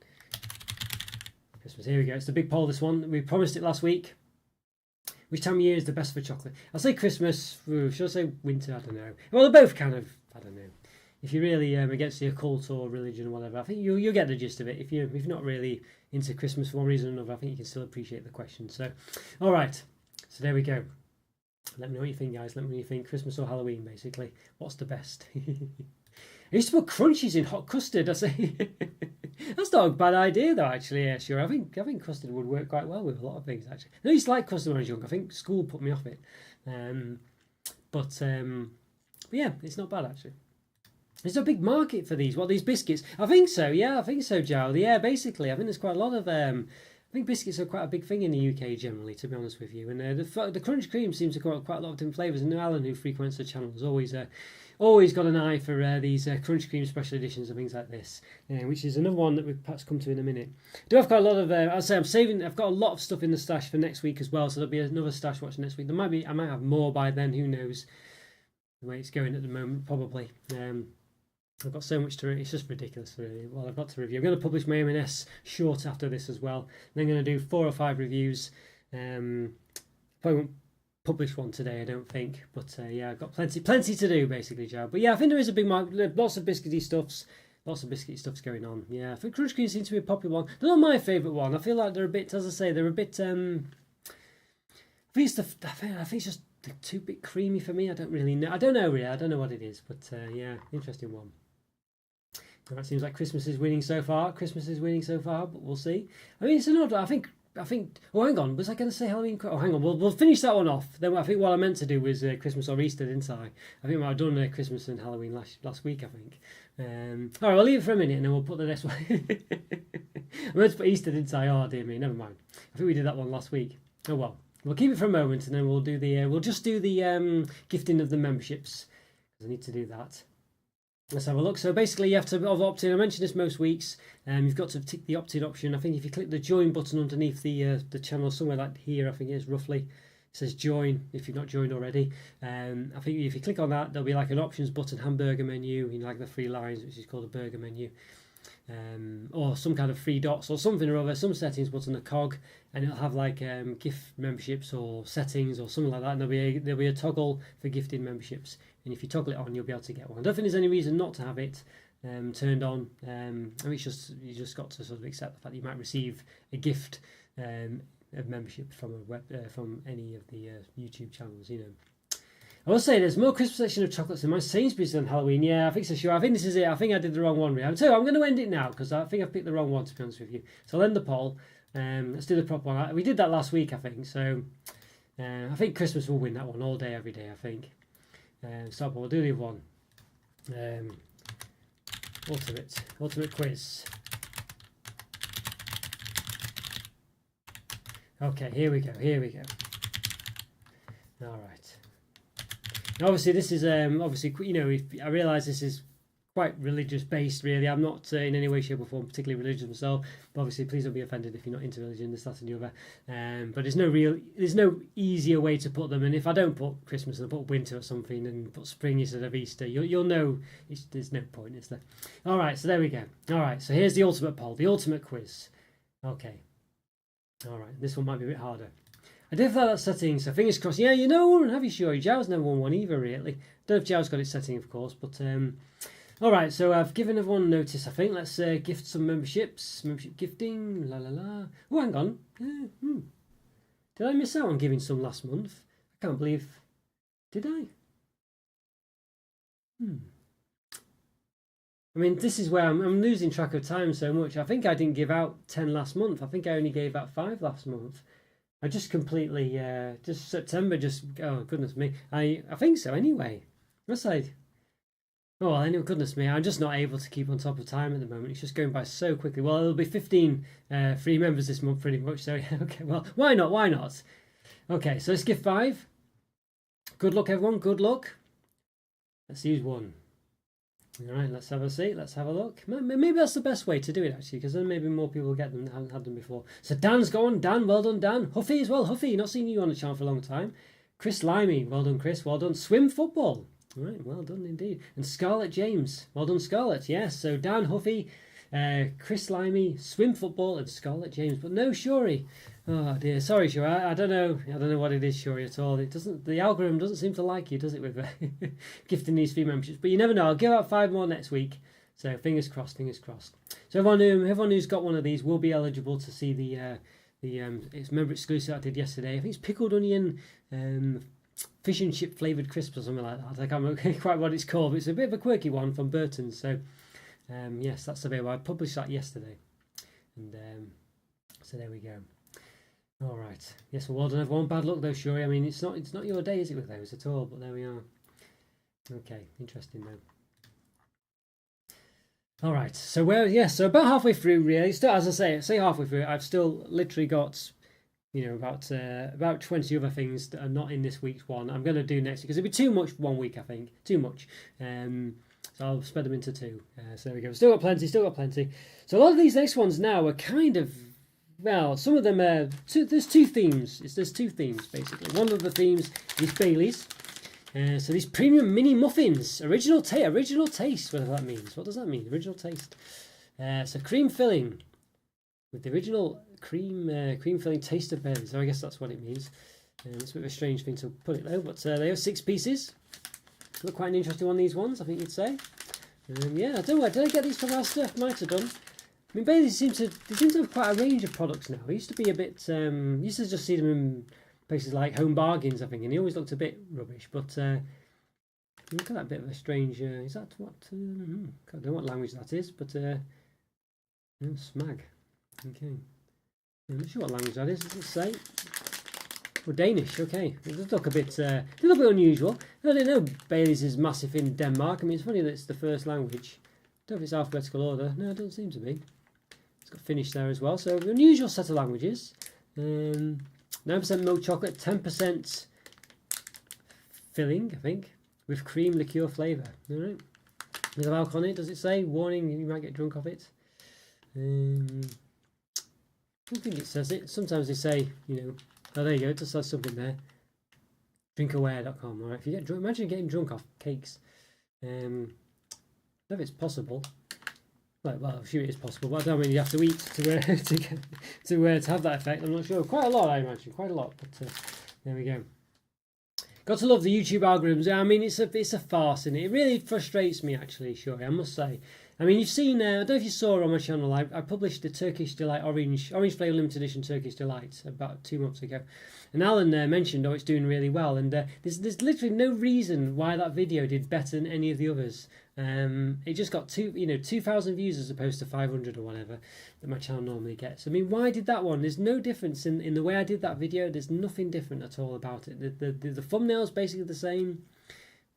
Christmas. Here we go. It's the big poll, this one. We promised it last week. Which time of year is the best for chocolate? I'll say Christmas. Should I say winter? I don't know. Well, they're both kind of, I don't know. If you're really against the occult or religion or whatever, I think you'll get the gist of it. If you're not really into Christmas for one reason or another, I think you can still appreciate the question. So, all right. So there we go. Let me know what you think, guys. Let me know what you think. Christmas or Halloween, basically. What's the best? I used to put crunchies in hot custard. I say that's not a bad idea, though. Actually, yeah, sure. I think custard would work quite well with a lot of things. Actually, I used to like custard when I was young. I think school put me off it, but yeah, it's not bad actually. There's a big market for these. What, these biscuits? I think so. Yeah, I think so, Joe. Yeah, basically, I think there's quite a lot of. I think biscuits are quite a big thing in the UK generally, to be honest with you. And the crunch cream seems to come out quite a lot of different flavours. And Alan, who frequents the channel, has always got an eye for these crunch cream special editions and things like this, which is another one that we'll perhaps come to in a minute. I do have quite a lot of. I'll say I've got a lot of stuff in the stash for next week as well. So there'll be another stash watch next week. I might have more by then. Who knows? The way it's going at the moment, probably. I've got so much to read, it's just ridiculous really. Well, I've got to review. I'm going to publish my M&S short after this as well. Then I'm going to do 4 or 5 reviews. Probably won't publish one today, I don't think. But yeah, I've got plenty to do basically, Joe. But yeah, I think there is a big market, lots of biscuity stuffs. Lots of biscuity stuff's going on. Yeah, I think crunch cream seems to be a popular one. They're not my favourite one. I feel like they're a bit, as I say, they're a bit. I think it's just they're too bit creamy for me. I don't really know. I don't know really. I don't know what it is. But yeah, interesting one. It seems like Christmas is winning so far. But we'll see. I mean, it's an odd. I think. Oh, hang on. Was I going to say Halloween? Oh, hang on. We'll finish that one off. Then I think what I meant to do was Christmas or Easter, didn't I? I think I've done Christmas and Halloween last week. I think. All right, we'll leave it for a minute and then we'll put the next one. I meant to put Easter, didn't I? Oh dear me. Never mind. I think we did that one last week. Oh well. We'll keep it for a moment and then we'll do the. We'll just do the gifting of the memberships because I need to do that. Let's have a look. So basically you have to opt in. I mentioned this most weeks. You've got to tick the opt-in option. I think if you click the join button underneath the channel, somewhere like here, I think it is roughly, it says join if you've not joined already. I think if you click on that, there'll be like an options button, hamburger menu, like the 3 lines, which is called a burger menu. Or some kind of 3 dots or something or other, some settings button, a cog, and it'll have like gift memberships or settings or something like that, and there'll be a toggle for gifted memberships, and if you toggle it on you'll be able to get one. I don't think there's any reason not to have it turned on. I mean, you just got to sort of accept the fact that you might receive a gift of membership from from any of the YouTube channels, you know. I will say there's more Christmas section of chocolates in my Sainsbury's than Halloween. Yeah, I think so, sure. I think this is it. I think I did the wrong one, really. So I'm going to end it now because I think I've picked the wrong one, to be honest with you. So I'll end the poll. Let's do the proper one. We did that last week, I think. So I think Christmas will win that one all day, every day, I think. So we'll do the other one. Ultimate quiz. Okay, here we go. All right. Obviously, this is you know, I realise this is quite religious based. Really, I'm not in any way, shape, or form particularly religious myself. But obviously, please don't be offended if you're not into religion, this, that, and the other. But there's no easier way to put them. And if I don't put Christmas and I put winter or something and put spring instead of Easter, you'll know there's no point, is there? All right, so there we go. All right, so here's the ultimate poll, the ultimate quiz. Okay. All right, this one might be a bit harder. I did have that setting, so fingers crossed. Yeah, you know one, have you sure? Zhao's never won one either, really. Don't know if Zhao's got its setting, of course, but all right, so I've given everyone notice, I think. Let's gift some memberships. Membership gifting, la la la. Oh, hang on. Did I miss out on giving some last month? I can't believe... Did I? I mean, this is where I'm losing track of time so much. I think I didn't give out 10 last month. I think I only gave out 5 last month. I just completely, just September, oh, goodness me. I think so anyway. Unless oh, well, anyway, goodness me, I'm just not able to keep on top of time at the moment. It's just going by so quickly. Well, there'll be 15 free members this month pretty much. So, okay, well, why not? Okay, so let's give 5. Good luck, everyone, good luck. Let's use 1. All right, let's have a see. Let's have a look. Maybe that's the best way to do it, actually, because then maybe more people will get them that haven't had them before. So Dan's gone. Dan, well done, Dan. Huffy as well. Huffy, not seen you on the channel for a long time. Chris Limey, well done, Chris. Well done. Swim football. All right, well done indeed. And Scarlett James, well done, Scarlett. Yes, so Dan, Huffy, Chris Limey, swim football, and Scarlett James, but no Shuri. Oh dear, sorry Shuri. I don't know what it is, Shuri, at all. The algorithm doesn't seem to like you, does it, with gifting these free memberships? But you never know. I'll give out 5 more next week. So fingers crossed. So everyone who's got one of these will be eligible to see the it's member exclusive I did yesterday. I think it's pickled onion, fish and chip flavoured crisps or something like that. I can't remember quite what it's called, but it's a bit of a quirky one from Burton's. So yes, that's available. I published that yesterday, and so there we go. All right. Yes, well done everyone. Bad luck though, Shuri. I mean, it's not your day, is it, with those at all? But there we are. Okay, interesting though. All right. So so about halfway through, really. Still, as I say halfway through. I've still literally got, about 20 other things that are not in this week's one. I'm going to do next week because it'll be too much one week. I think too much. So I'll spread them into two. So there we go. Still got plenty. So a lot of these next ones now are kind of. Well, some of them are. There's two themes. There's two themes basically. One of the themes is Bailey's. So these premium mini muffins, original taste, whatever that means. What does that mean? Original taste. So cream filling with the original cream filling taste of Bailey's. So I guess that's what it means. It's a bit of a strange thing to put it though, but they have 6 pieces. Look quite an interesting one. These ones, I think you'd say. Yeah, I don't know. Did I get these from Asda? Might have done. I mean, Bailey's seem to have quite a range of products now. It used to be a bit. Used to just see them in places like Home Bargains, I think, and they always looked a bit rubbish. But look at that bit of a strange. Is that what? I don't know what language that is, but smag. Okay, I'm not sure what language that is. Does it say? Well, Danish. Okay, it does look a little bit unusual. I don't know. Bailey's is massive in Denmark. I mean, it's funny that it's the first language. I don't know if it's alphabetical order. No, it doesn't seem to be. It's got Finnish there as well. So unusual set of languages. 9% milk chocolate, 10% filling, I think, with cream liqueur flavour. All right. With alcohol on it, does it say? Warning, you might get drunk off it. I don't think it says it. Sometimes they say, oh, there you go, it just says something there. Drinkaware.com. All right. If you get drunk, imagine getting drunk off cakes. I don't know if it's possible. Well, I'm sure it is possible, but I don't mean you have to eat to have that effect. I'm not sure. Quite a lot, I imagine. Quite a lot, but there we go. Got to love the YouTube algorithms. I mean, it's a farce, and it really frustrates me, actually, Shuri, I must say. I mean, you've seen, I don't know if you saw on my channel, I published the Turkish Delight Orange Flavour Limited Edition Turkish Delight about 2 months ago. And Alan mentioned, it's doing really well. And there's literally no reason why that video did better than any of the others. It just got 2,000 views as opposed to 500 or whatever that my channel normally gets. I mean, why did that one? There's no difference in the way I did that video. There's nothing different at all about it. The thumbnail's basically the same.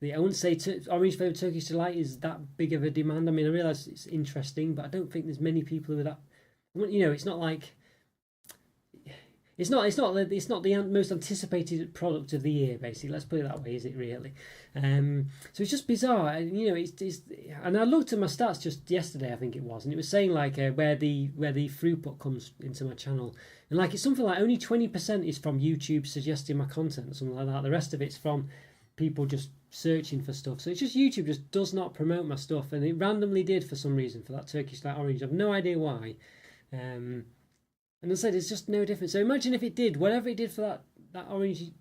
I wouldn't say Orange Flavoured Turkish Delight is that big of a demand. I mean, I realise it's interesting, but I don't think there's many people who are that. It's not like. It's not the most anticipated product of the year, basically. Let's put it that way. Is it really? So it's just bizarre, and and I looked at my stats just yesterday, I think it was, and it was saying like where the throughput comes into my channel, and like it's something like only 20% is from YouTube suggesting my content or something like that. The rest of it's from people just searching for stuff. So it's just YouTube just does not promote my stuff, and it randomly did for some reason for that Turkish Delight Orange. I've no idea why. And I said it's just no different. So imagine if it did whatever it did for that orange,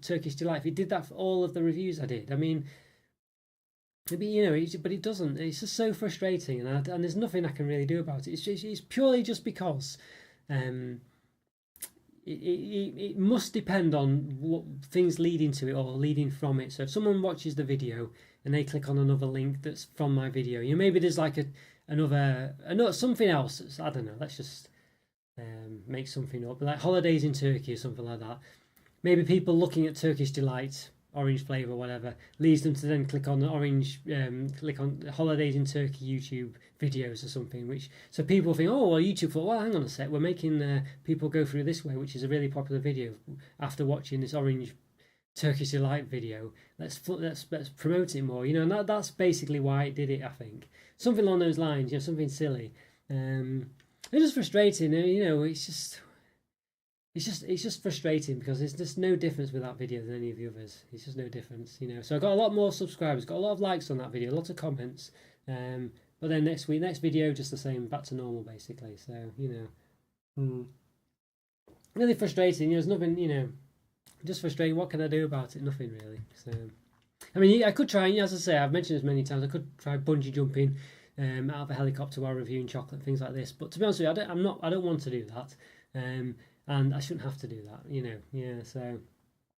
Turkish Delight. If it did that for all of the reviews I did, I mean, maybe but it doesn't. It's just so frustrating, and there's nothing I can really do about it. It's purely just because it must depend on what things leading to it or leading from it. So if someone watches the video and they click on another link that's from my video, maybe there's like another something else. I don't know. Let's just make something up, like holidays in Turkey or something like that. Maybe people looking at Turkish Delight, orange flavour, whatever, leads them to then click on click on holidays in Turkey YouTube videos or something. So people think, oh well, YouTube thought, well, hang on a sec, we're making people go through this way, which is a really popular video. After watching this orange Turkish Delight video, let's promote it more. And that's basically why it did it. I think something along those lines. Something silly. It's just frustrating. It's just frustrating because there's just no difference with that video than any of the others. It's just no difference. So I got a lot more subscribers, got a lot of likes on that video, lots of comments. But then next video, just the same, back to normal basically. So really frustrating. There's nothing. Just frustrating. What can I do about it? Nothing really. So I mean, I could try, as I say, I've mentioned this many times, I could try bungee jumping out of a helicopter while reviewing chocolate, things like this. But to be honest with you, I don't want to do that, and I shouldn't have to do that, you know. Yeah, so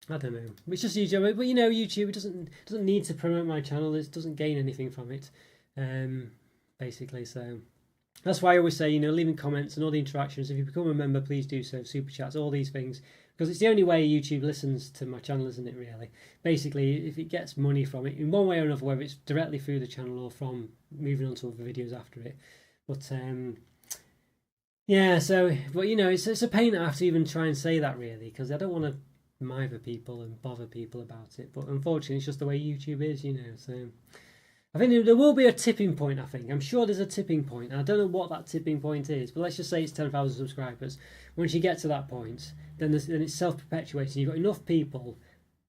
I don't know. It's just YouTube, but you know, YouTube doesn't need to promote my channel. It doesn't gain anything from it, basically. So that's why I always say, you know, leaving comments and all the interactions. If you become a member, please do so. Super chats, all these things, because it's the only way YouTube listens to my channel, isn't it? Really, basically, if it gets money from it in one way or another, whether it's directly through the channel or from moving on to other videos after it. But yeah. So, but you know, it's a pain I have to even try and say that, really, because I don't want to mither people and bother people about it, but unfortunately it's just the way YouTube is, you know. So I think there will be a tipping point. I'm sure there's a tipping point. I don't know what that tipping point is, but let's just say it's 10,000 subscribers. Once you get to that point, then it's self-perpetuating. You've got enough people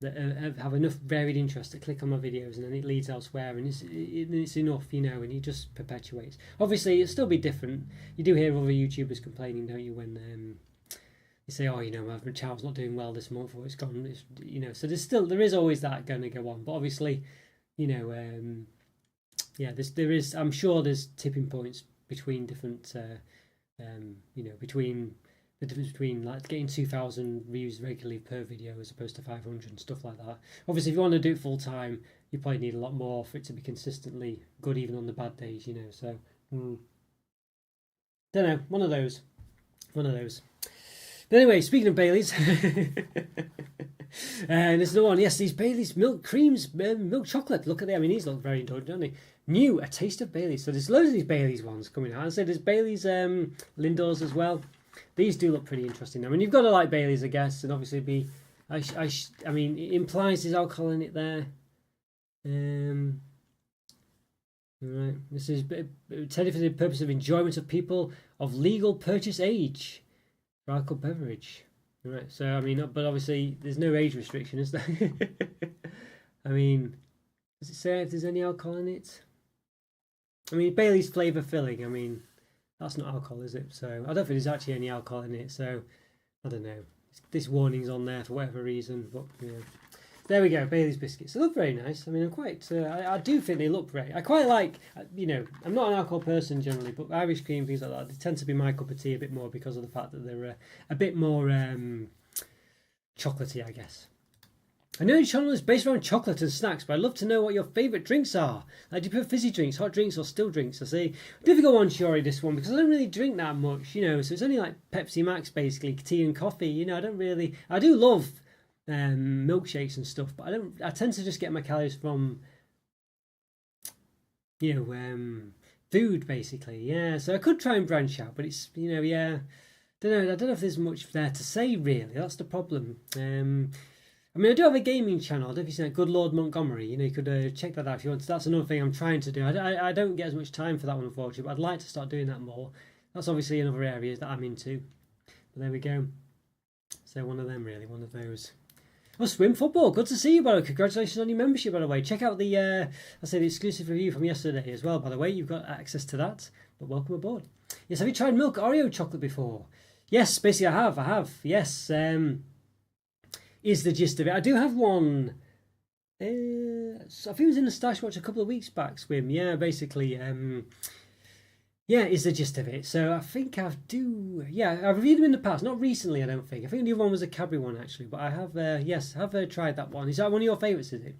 that have enough varied interest to click on my videos, and then it leads elsewhere, and it's enough, you know, and it just perpetuates. Obviously it'll still be different. You do hear other YouTubers complaining, don't you, when you say, oh, you know, my channel's not doing well this month, or it's gone, you know. So there is always that going to go on. But obviously, you know, yeah, there is. I'm sure there's tipping points between different, you know, between the difference between like getting 2,000 views regularly per video as opposed to 500 and stuff like that. Obviously, if you want to do it full time, you probably need a lot more for it to be consistently good, even on the bad days, you know. So, don't know. One of those. But anyway, speaking of Baileys, and there's another one. Yes, these Baileys milk creams, milk chocolate. Look at them. I mean, these look very indulgent, don't they? New, a taste of Baileys. So there's loads of these Baileys ones coming out. I say there's Baileys Lindors as well. These do look pretty interesting. I mean, you've got to like Baileys, I guess, and obviously be. I mean, it implies there's alcohol in it there. Right. This is intended for the purpose of enjoyment of people of legal purchase age. For alcohol beverage. Right, so I mean, but obviously there's no age restriction, is there? I mean, does it say if there's any alcohol in it? I mean, Bailey's flavour filling, I mean, that's not alcohol, is it? So I don't think there's actually any alcohol in it, so I don't know. This warning's on there for whatever reason, but you know. There we go, Bailey's biscuits. They look very nice. I mean, I'm quite. I do think they look great. I quite like. You know, I'm not an alcohol person generally, but Irish cream, things like that, they tend to be my cup of tea a bit more because of the fact that they're a bit more chocolatey, I guess. I know your channel is based around chocolate and snacks, but I'd love to know what your favourite drinks are. Like, do you prefer fizzy drinks, hot drinks, or still drinks? I say, difficult one, Shori, this one, because I don't really drink that much, you know. So it's only like Pepsi Max, basically, tea and coffee. You know, I do love milkshakes and stuff, but I tend to just get my calories from, you know, food, basically. Yeah, so I could try and branch out, but it's, you know, yeah, I don't know if there's much there to say, really. That's the problem. I mean, I do have a gaming channel. I don't know if you've seen that, Good Lord Montgomery. You know, you could check that out if you want. That's another thing I'm trying to do. I don't get as much time for that one, unfortunately, but I'd like to start doing that more. That's obviously another area that I'm into. But there we go. So one of them, really, one of those. Oh, Swim Football, good to see you, by the way. Congratulations on your membership, by the way. Check out the, the exclusive review from yesterday as well, by the way. You've got access to that, but welcome aboard. Yes, have you tried milk Oreo chocolate before? Yes, basically I have. Yes, is the gist of it. I do have one. So I think it was in the Stash Watch a couple of weeks back, Swim. Yeah, basically, yeah, is the gist of it. So I think I've reviewed them in the past. Not recently, I don't think. I think the other one was a Cadbury one, actually. But I have, tried that one. Is that one of your favourites, is it?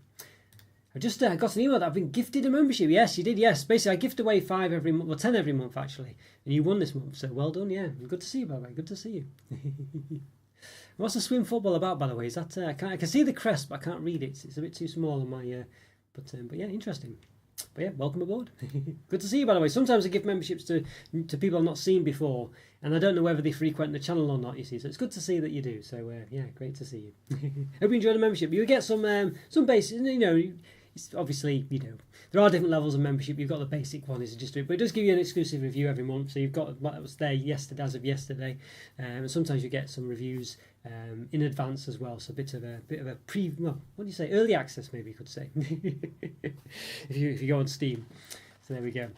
I just got an email that I've been gifted a membership. Yes, you did, yes. Basically, I gift away 5 every month, well, 10 every month, actually. And you won this month, so well done, yeah. Good to see you, by the way. Good to see you. What's the Swim Football about, by the way? Is that I can see the crest, but I can't read it. It's a bit too small on my, but yeah, interesting. But yeah, welcome aboard. Good to see you, by the way. Sometimes I give memberships to people I've not seen before, and I don't know whether they frequent the channel or not, you see. So it's good to see that you do. So yeah, great to see you. Hope you enjoy the membership. You get some basic, you know, it's obviously, you know, there are different levels of membership. You've got the basic one, is just it, but it does give you an exclusive review every month. So you've got what was there yesterday, as of yesterday, and sometimes you get some reviews in advance as well. So a bit of a well, what do you say? Early access, maybe you could say, if you go on Steam. So there we go.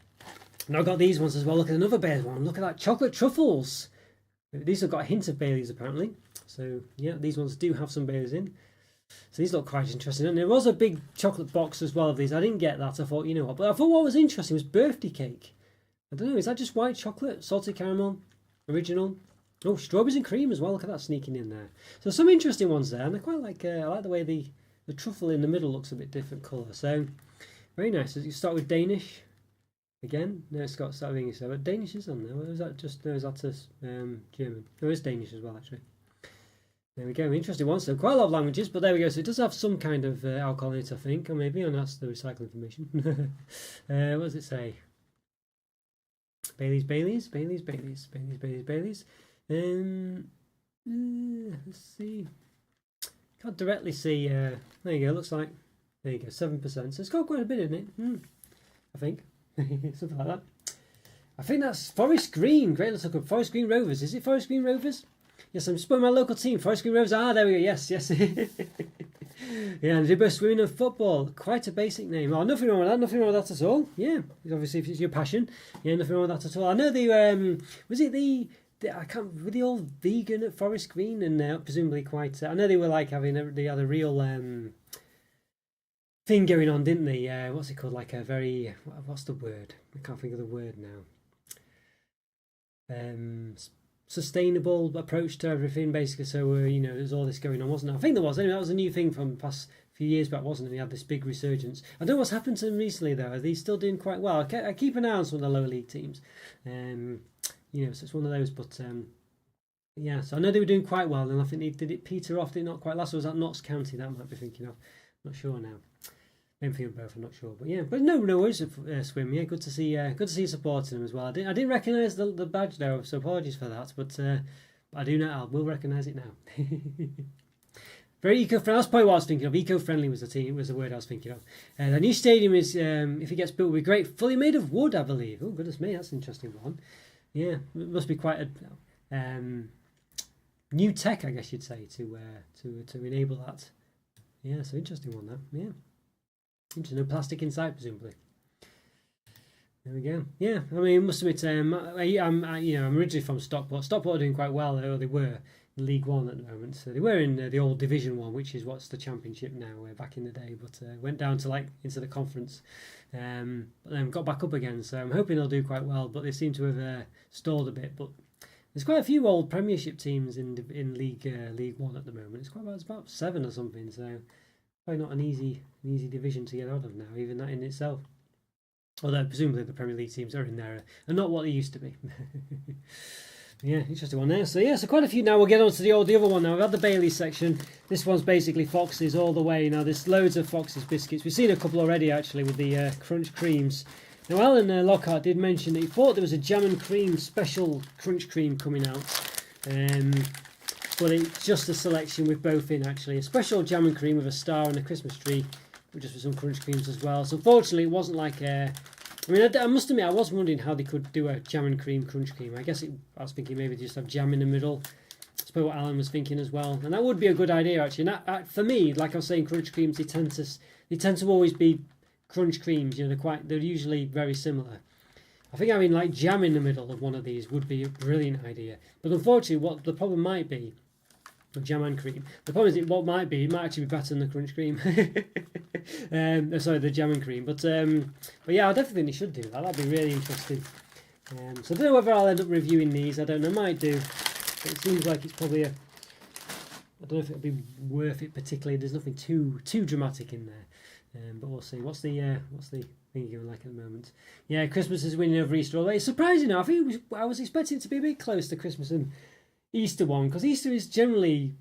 And I've got these ones as well. Look at another Baileys one. Look at that, chocolate truffles. These have got a hint of Baileys apparently. So yeah, these ones do have some Baileys in. So these look quite interesting. And there was a big chocolate box as well of these. I didn't get that. I thought, you know what? But I thought what was interesting was birthday cake. I don't know, is that just white chocolate, salted caramel, original? Oh, strawberries and cream as well. Look at that sneaking in there. So some interesting ones there, and I quite like. I like the way the truffle in the middle looks a bit different colour. So very nice. So you start with Danish again. No, it's got start with English there, but Danish is on there. Or is that just? No, is that German? No, it's Danish as well actually. There we go. Interesting one. So quite a lot of languages, but there we go. So it does have some kind of alcohol in it, I think, or maybe, and that's the recycling information. What does it say? Baileys. Let's see. Can't directly see. There you go. Looks like there you go. 7%. So it's got quite a bit in it. I think something like that. I think that's Forest Green. Great. Let's look up Forest Green Rovers. Is it Forest Green Rovers? Yes, I'm supporting my local team, Forest Green Rovers. Ah, there we go. Yes. Yeah, and Dibber Swimming and Football. Quite a basic name. Oh, nothing wrong with that. Nothing wrong with that at all. Yeah, obviously if it's your passion. Yeah, nothing wrong with that at all. I know the was it the I can't were they all vegan at Forest Green and presumably quite. I know they were like having they had a real thing going on, didn't they? What's it called? Like a very what's the word? I can't think of the word now. Sustainable approach to everything, basically. So there's all this going on, wasn't it? I think there was. Anyway, that was a new thing from the past few years back, wasn't it? We had this big resurgence. I don't know what's happened to them recently, though. Are they still doing quite well? I keep an eye on some of the lower league teams. So it's one of those. But yeah, so I know they were doing quite well, and I think did it peter off? Did it not quite last? Or was that Notts County? That I might be thinking of. Not sure now. Maybe thinking both. I'm not sure, but yeah, but no worries. Swim, yeah, good to see you supporting them as well. I didn't recognise the badge though, so apologies for that. But I do know. I will recognise it now. Very eco-friendly. That's probably what I was thinking of. Eco-friendly was the word I was thinking of. The new stadium is, if it gets built, will be great. Fully made of wood, I believe. Oh goodness me, that's an interesting one. Yeah, it must be quite a new tech, I guess you'd say, to enable that. Yeah, so interesting one there. Yeah. Interesting. No plastic inside, presumably. There we go. Yeah, I mean, must admit, I'm originally from Stockport. Stockport are doing quite well, or they were in League One at the moment. So they were in the old Division One, which is what's the Championship now. Back in the day, but went down to into the Conference, but then got back up again. So I'm hoping they'll do quite well. But they seem to have stalled a bit. But there's quite a few old Premiership teams in League One at the moment. It's about 7 or something. So probably not an easy division to get out of now, even that in itself. Although presumably the Premier League teams are in there and not what they used to be. Yeah, interesting one there. So yeah, so quite a few now. We'll get on to the other one now. We've had the Bailey section. This one's basically Fox's all the way. Now there's loads of Fox's biscuits. We've seen a couple already actually with the Crunch Creams. Now Alan Lockhart did mention that he thought there was a jam and cream special Crunch Cream coming out. But it's just a selection with both in actually. A special jam and cream with a star and a Christmas tree, just with some crunch creams as well. So unfortunately it wasn't like I must admit I was wondering how they could do a jam and cream crunch cream. I was thinking maybe just have jam in the middle. I suppose what Alan was thinking as well. And that would be a good idea actually. And that, for me, like I was saying, crunch creams, they tend to always be crunch creams. They're usually very similar. I think having like jam in the middle of one of these would be a brilliant idea. But unfortunately what the problem might be, jam and cream. The problem is it might actually be better than the crunch cream. Sorry, the jam and cream. But yeah, I definitely think they should do that. That'd be really interesting. So I don't know whether I'll end up reviewing these. I don't know. I might do. But it seems like it's probably I don't know if it'll be worth it particularly. There's nothing too dramatic in there. But we'll see. What's the thing going like at the moment? Yeah, Christmas is winning over Easter. Although it's surprising now. I was expecting it to be a bit close to Christmas and Easter one, because Easter is generally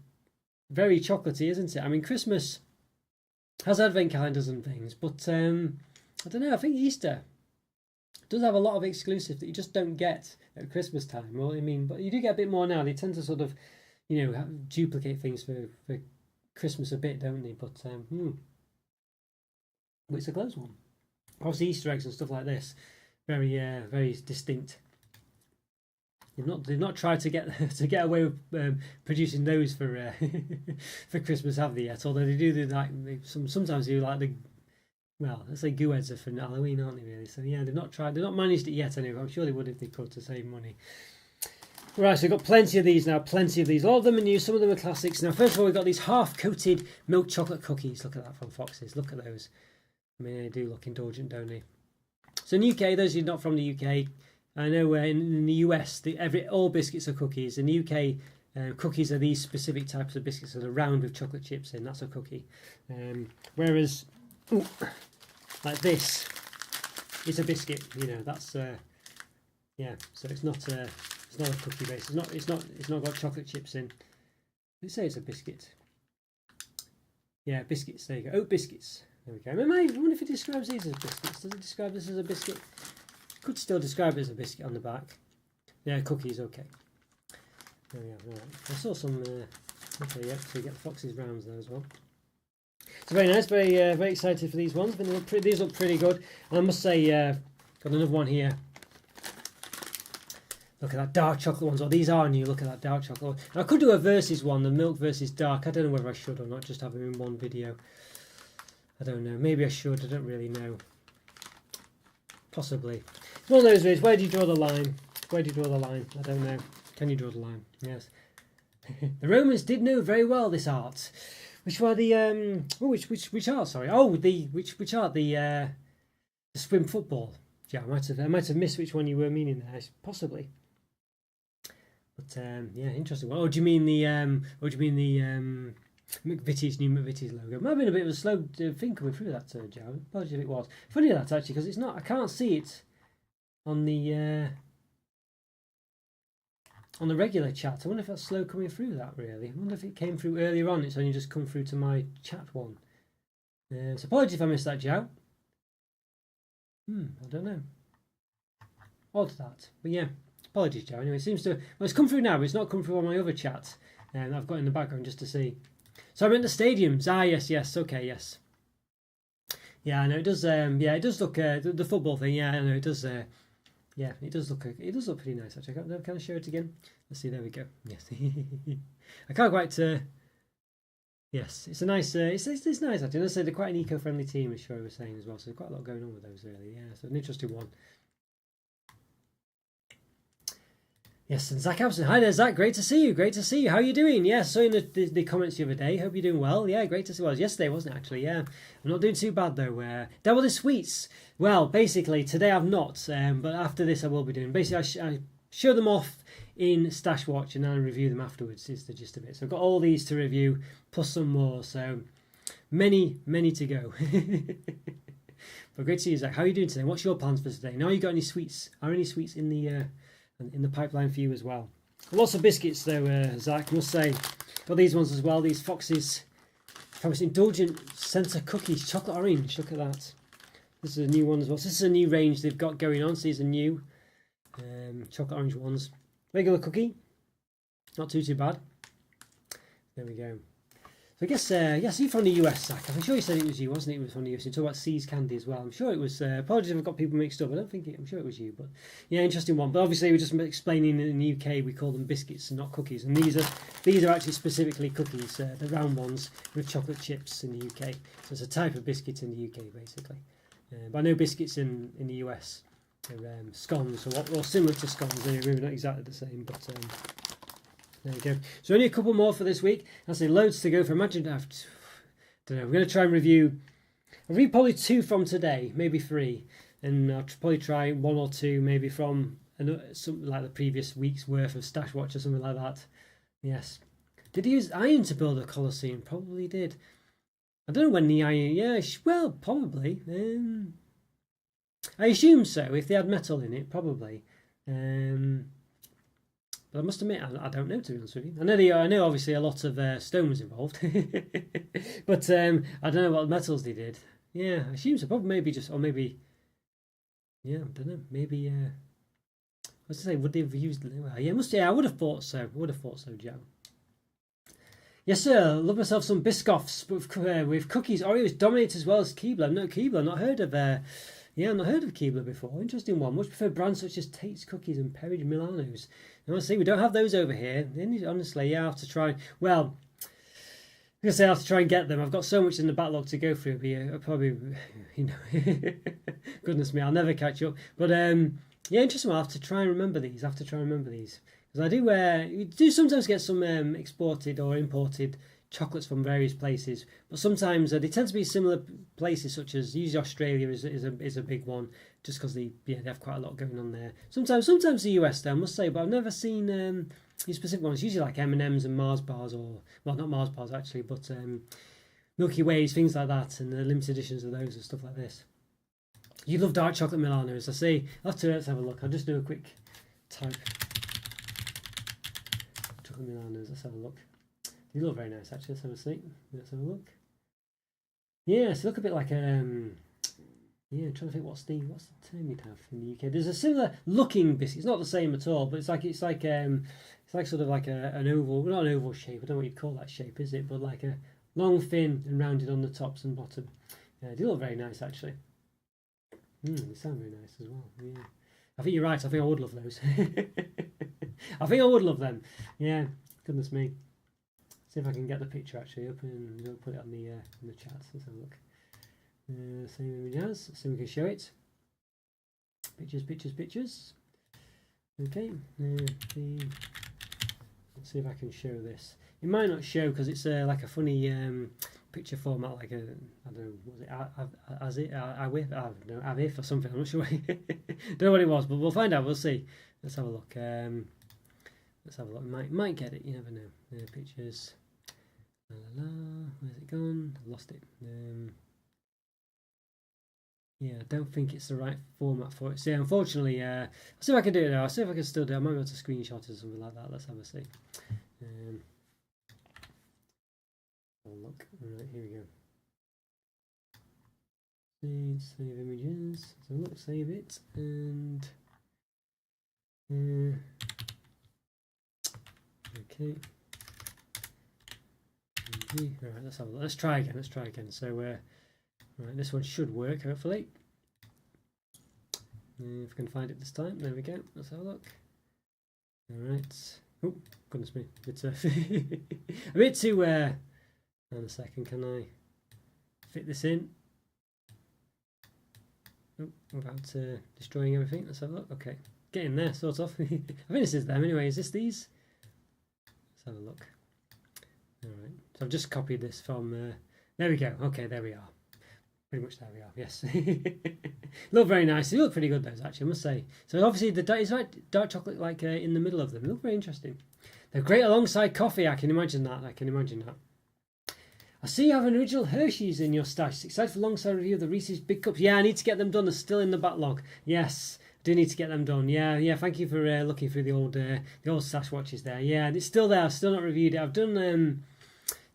very chocolatey, isn't it? I mean, Christmas has advent calendars and things, but I don't know. I think Easter does have a lot of exclusive that you just don't get at Christmas time. Well, I mean, but you do get a bit more now. They tend to sort of, duplicate things for Christmas a bit, don't they? But it's a close one. Obviously, Easter eggs and stuff like this, very distinct. They've not tried to get away with producing those for for Christmas, have they yet? Although they do like sometimes do like let's say goo heads are for Halloween, aren't they really? So yeah, they've not managed it yet anyway. I'm sure they would if they could to save money. Right, so we've got plenty of these now, plenty of these. A lot of them are new, some of them are classics. Now, first of all, we've got these half-coated milk chocolate cookies. Look at that from Fox's. Look at those. I mean, they do look indulgent, don't they? So in the UK, those of you not from the UK, I know in the US, all biscuits are cookies. In the UK, cookies are these specific types of biscuits that are round with chocolate chips in. That's a cookie. Whereas, like this, it's a biscuit. You know, that's yeah. So it's not a cookie base. It's not got chocolate chips in. Let's say it's a biscuit. Yeah, biscuits. There you go. Oat biscuits. There we go. I wonder if it describes these as biscuits. Does it describe this as a biscuit? Could still describe it as a biscuit on the back. Yeah, cookies. Okay. There we go. Right. I saw some. Okay, yeah. So you get the Fox's rounds there as well. So very nice. Very excited for these ones. These look pretty good. And I must say, got another one here. Look at that dark chocolate ones. Oh, these are new. Look at that dark chocolate one. I could do a versus one, the milk versus dark. I don't know whether I should or not, just have them in one video. I don't know. Maybe I should. I don't really know. Possibly. It's one of those ways. Where do you draw the line? Where do you draw the line? I don't know. Can you draw the line? Yes. The Romans did know very well this art. Which were the which art? Sorry. Oh, which art? The swim football. Yeah, I might have missed which one you were meaning there. Possibly. But yeah, interesting. Oh, do you mean the McVitie's new McVitie's logo? Might have been a bit of a slow thing coming through that, Joe. Apologies if it was. Funny that actually, because it's not. I can't see it on the regular chat. I wonder if that's slow coming through that. Really, I wonder if it came through earlier on. It's only just come through to my chat one. So apologies if I missed that, Joe. I don't know. Odd that, but yeah. Apologies, Joe. Anyway, it seems to. Well, it's come through now, but it's not come through on my other chat. I've got in the background just to see. So I meant the stadiums. Ah, yes. Okay, yes. Yeah, I know it does. Yeah, it does look the football thing. Yeah, I know it does. Yeah, it does look. It does look pretty nice. Actually, can I show it again? Let's see. There we go. Yes. I can't quite. Yes, it's a nice. It's nice actually. Let's say they're quite an eco-friendly team, as Troy was saying as well. So there's quite a lot going on with those, really. Yeah, so an interesting one. Yes, and Zach Abson. Hi there, Zach. Great to see you. Great to see you. How are you doing? Yeah, saw in the comments the other day. Hope you're doing well. Yeah, great to see you. Well, it was yesterday, wasn't it, actually? Yeah. I'm not doing too bad, though. Double the sweets. Well, basically, today I've not. But after this, I will be doing. Basically, I show them off in Stash Watch and then I review them afterwards, is the gist of it. So I've got all these to review, plus some more. So many to go. But great to see you, Zach. How are you doing today? What's your plans for today? Now you got any sweets? Are any sweets in the pipeline for you as well? Lots of biscuits though, Zach, I must say. Got these ones as well, these Fox's Promise Indulgent Centre Cookies, chocolate orange. Look at that. This is a new one as well. So this is a new range they've got going on. So these are new chocolate orange ones. Regular cookie, not too bad. There we go. So I guess, yes, you're from the US, Zach. I'm sure you said it was you, wasn't it? It was from the US. You talked about See's Candy as well. I'm sure it was. Apologies if I've got people mixed up. I'm sure it was you. But yeah, interesting one. But obviously, we're just explaining in the UK we call them biscuits and not cookies. And these are actually specifically cookies, the round ones with chocolate chips in the UK. So it's a type of biscuit in the UK, basically. But I know biscuits in the US are scones or similar to scones. They're maybe not exactly the same, but. There you go. So only a couple more for this week. I'll say loads to go for. Imagine I don't know. We're going to try and review. I'll read probably 2 from today, maybe 3, and I'll probably try 1 or 2 maybe from something like the previous week's worth of Stash Watch or something like that. Yes. Did he use iron to build a Colosseum? Probably did. I don't know when the iron. Yeah. Well, probably. I assume so. If they had metal in it, probably. But I must admit, I don't know, to be honest with you. I know obviously a lot of stone was involved. But I don't know what metals they did. Yeah, I assume so. Probably maybe just, or maybe, yeah, I don't know. Maybe, what's to say, would they have used, well, yeah, I would have thought so. Joe. Yes, sir. Love myself some Biscoffs with cookies. Oreos dominate as well as Keebler. No, Keebler, not heard of, yeah, I've not heard of Keebler before. Interesting one. Much prefer brands such as Tate's Cookies and Perridge Milanos. Honestly, we don't have those over here. Honestly, yeah, I have to try. Well, I guess I have to try and get them. I've got so much in the backlog to go through. But probably, goodness me, I'll never catch up. But yeah, interesting. I'll have to try and remember these. Because because I do. You do sometimes get some exported or imported chocolates from various places, but sometimes they tend to be similar places, such as usually Australia is a big one, just because they have quite a lot going on there. Sometimes the US though, I must say, but I've never seen these specific ones. Usually like M&Ms and Mars bars, or well, not Mars bars actually, but Milky Ways, things like that, and the limited editions of those and stuff like this. You love dark chocolate Milanos, I see. Let's have a look. I'll just do a quick type. Chocolate Milanos. Let's have a look. They look very nice actually. Let's have a see. Let's have a look. Yeah, so look a bit like yeah, I'm trying to think what's the term you'd have in the UK. There's a similar looking biscuit. It's not the same at all, but it's like sort of like an oval, not an oval shape. I don't know what you'd call that shape, is it? But like a long, thin, and rounded on the tops and bottom. They look very nice actually. They sound very nice as well. Yeah, I think you're right. I think I would love those. I think I would love them. Yeah, goodness me. See if I can get the picture actually up and put it on the chat. Let's have a look. Same image as, so we can show it. Pictures. Okay. Let's see if I can show this. It might not show because it's like a funny picture format, like I don't know, was it AVIF or something. I'm not sure. Don't know what it was, but we'll find out. We'll see. Let's have a look. Let's have a look. Might get it. You never know. Pictures. Where's it gone? I've lost it. Yeah, I don't think it's the right format for it. So yeah, unfortunately, I'll see if I can do it now. I'll see if I can still do it. I might be able to screenshot it or something like that. Let's have a see. Have a look. Alright, here we go. Save images. So look, save it, and okay. Right, let's have a look. Let's try again. So right, this one should work hopefully. If I can find it this time. There we go. Let's have a look. Alright. Oh, goodness me. It's a bit too hang on a second, can I fit this in? Oh, without destroying everything. Let's have a look. Okay. Get in there, sort of. I think this is them anyway. Is this these? Let's have a look. Alright. So I've just copied this from there we go. Okay, there we are. Pretty much there we are, yes. Look very nice. They look pretty good, those, actually, I must say. So obviously it's like dark chocolate like in the middle of them. They look very interesting. They're great alongside coffee. I can imagine that. I see you have an original Hershey's in your stash. Excited for alongside review of the Reese's Big Cups. Yeah, I need to get them done. They're still in the backlog. Yes, I do need to get them done. Yeah. Thank you for looking through the old stash watches there. Yeah, and it's still there. I've still not reviewed it. I've done.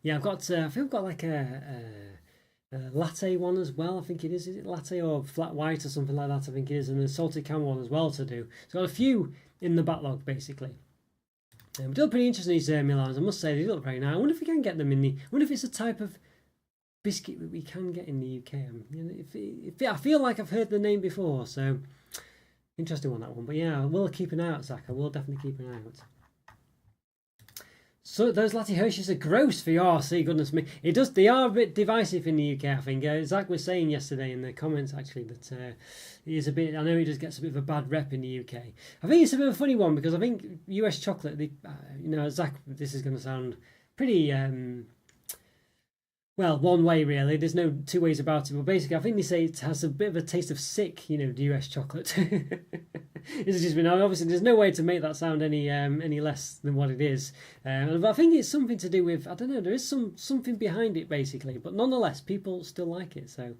Yeah, I've got. I think I've got like a latte one as well. I think it is. Is it latte or flat white or something like that? I think it is, and a salted caramel one as well to do. So I've got a few in the backlog basically. They look pretty interesting, these Milans. I must say they look very nice. I wonder if we can get them in the. I wonder if it's a type of biscuit that we can get in the UK. I feel like I've heard the name before, so interesting one, that one. But yeah, I will keep an eye out, Zach. I will definitely keep an eye out. So those latte Hershey's are gross for your RC, goodness me. They are a bit divisive in the UK, I think. Zach was saying yesterday in the comments actually that it is a bit, I know he just gets a bit of a bad rep in the UK. I think it's a bit of a funny one because I think US chocolate, Zach, this is going to sound pretty, well, one way really. There's no two ways about it. But basically, I think they say it has a bit of a taste of sick, the US chocolate. It's just obviously there's no way to make that sound any less than what it is. But I think it's something to do with, I don't know, there is something behind it basically. But nonetheless, people still like it. So,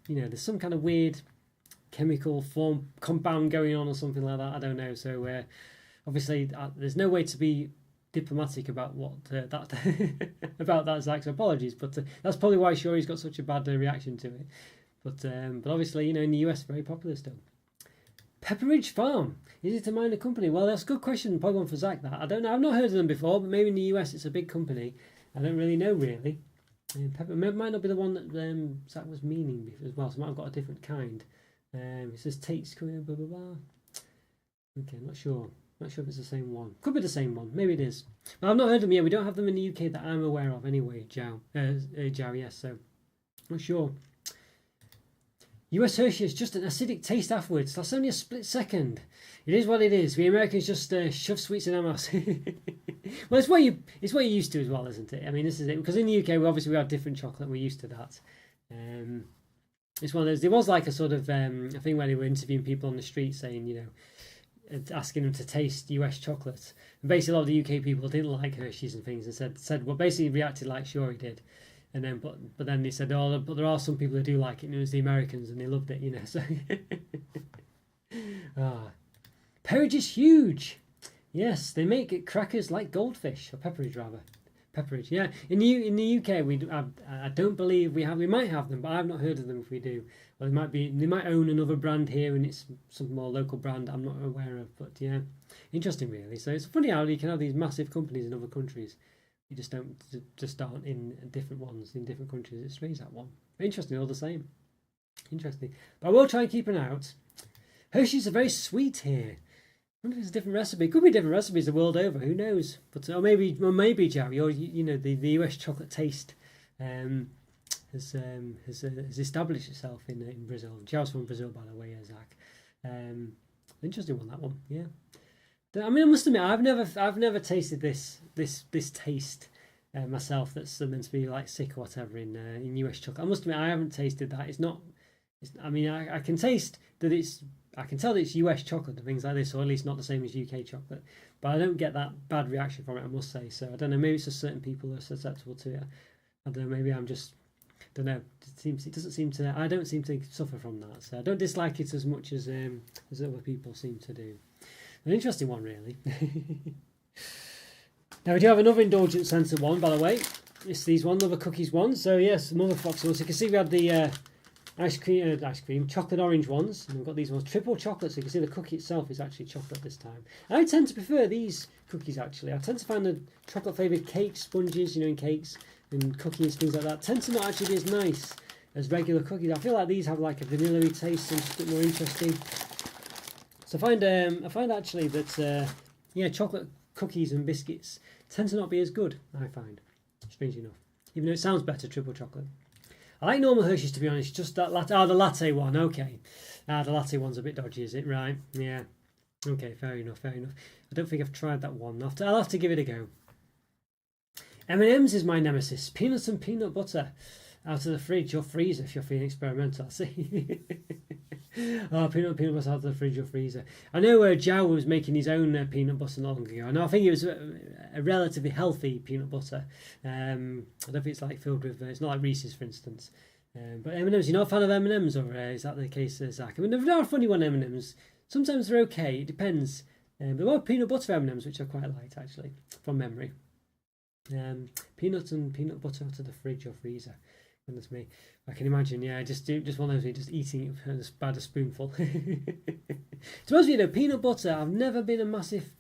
there's some kind of weird chemical compound going on or something like that. I don't know. So obviously, there's no way to be diplomatic about what that about that, Zach. So apologies, but that's probably why Shuri's got such a bad reaction to it. But obviously, in the US, very popular still. Pepperidge Farm, is it a minor company? Well, that's a good question. Probably one for Zach. That I don't know. I've not heard of them before, but maybe in the US it's a big company. I don't really know really. Pepper might not be the one that Zach was meaning as well. So I might have got a different kind. It says Tate's coming. Blah blah blah. Okay, not sure. Not sure if it's the same one. Could be the same one. Maybe it is. But I've not heard of them yet. We don't have them in the UK that I'm aware of anyway, Jow. Yes, so not sure. US Hershey is just an acidic taste afterwards. That's only a split second. It is what it is. We Americans just shove sweets in our mouths. Well, it's what you're used to as well, isn't it? I mean, this is it. Because in the UK, we have different chocolate. We're used to that. It's one of those. There was like a sort of I think where they were interviewing people on the street, saying, you know, asking them to taste US chocolate. And basically, a lot of the UK people didn't like Hershey's and things, and said well, basically reacted like sure he did. And then, but then they said, oh, but there are some people who do like it, and it was the Americans, and they loved it, you know. So, Pepperidge is huge. Yes, they make crackers like goldfish, or Pepperidge rather. Pepperidge, yeah. In the UK, I don't believe we have. We might have them, but I've not heard of them. If we do, well, they might own another brand here, and it's some more local brand I'm not aware of. But yeah, interesting really. So it's funny how you can have these massive companies in other countries. You just aren't in different ones in different countries. It's strange, that one. Interesting, all the same. Interesting. But I will try and keep an eye out. Hershey's are very sweet here. I wonder if it's a different recipe. It could be different recipes the world over. Who knows? But or maybe Jerry, or you know, the US chocolate taste has established itself in Brazil. Jerry's from Brazil, by the way, Zach. Interesting one, that one. Yeah. I mean, I must admit, I've never tasted this taste myself. That's meant to be like sick or whatever in US chocolate. I must admit, I haven't tasted that. It's not. I mean, I can taste that it's. I can tell that it's US chocolate and things like this, or at least not the same as UK chocolate. But I don't get that bad reaction from it, I must say. So I don't know. Maybe it's just certain people are susceptible to it. I don't know. Maybe I'm just. Don't know. It doesn't seem to. I don't seem to suffer from that. So I don't dislike it as much as other people seem to do. An interesting one, really. Now we do have another indulgent scented one, by the way. It's these one, another cookies one. So yes, another fox one. So you can see we had the ice cream, chocolate orange ones, and we've got these ones, triple chocolate. So you can see the cookie itself is actually chocolate this time. I tend to prefer these cookies actually. I tend to find the chocolate flavoured cake sponges, you know, in cakes and cookies, things like that, tend to not actually be as nice as regular cookies. I feel like these have like a vanilla-y taste and just a bit more interesting. So I find actually that chocolate cookies and biscuits tend to not be as good. I find, strangely enough, even though it sounds better, triple chocolate. I like normal Hershey's, to be honest. Just that latte. Oh, the latte one. Okay, the latte one's a bit dodgy, is it? Right? Yeah. Okay, fair enough. I don't think I've tried that one. I'll have to give it a go. M&M's is my nemesis. Peanuts and peanut butter. Out of the fridge or freezer if you're feeling experimental. See. Oh, peanut butter out of the fridge or freezer. I know Jow was making his own peanut butter not long ago, and I think it was a relatively healthy peanut butter. I don't think it's like filled with. It's not like Reese's, for instance. But M&M's, you're not a fan of M&M's, or is that the case, Zach? I mean, there are funny one M&M's. Sometimes they're okay. It depends. But there are peanut butter M&M's which I quite liked actually, from memory. Peanuts and peanut butter out of the fridge or freezer. Goodness me, I can imagine. Yeah, just one of those, just eating it by the spoonful. To most of you, peanut butter, I've never been a massive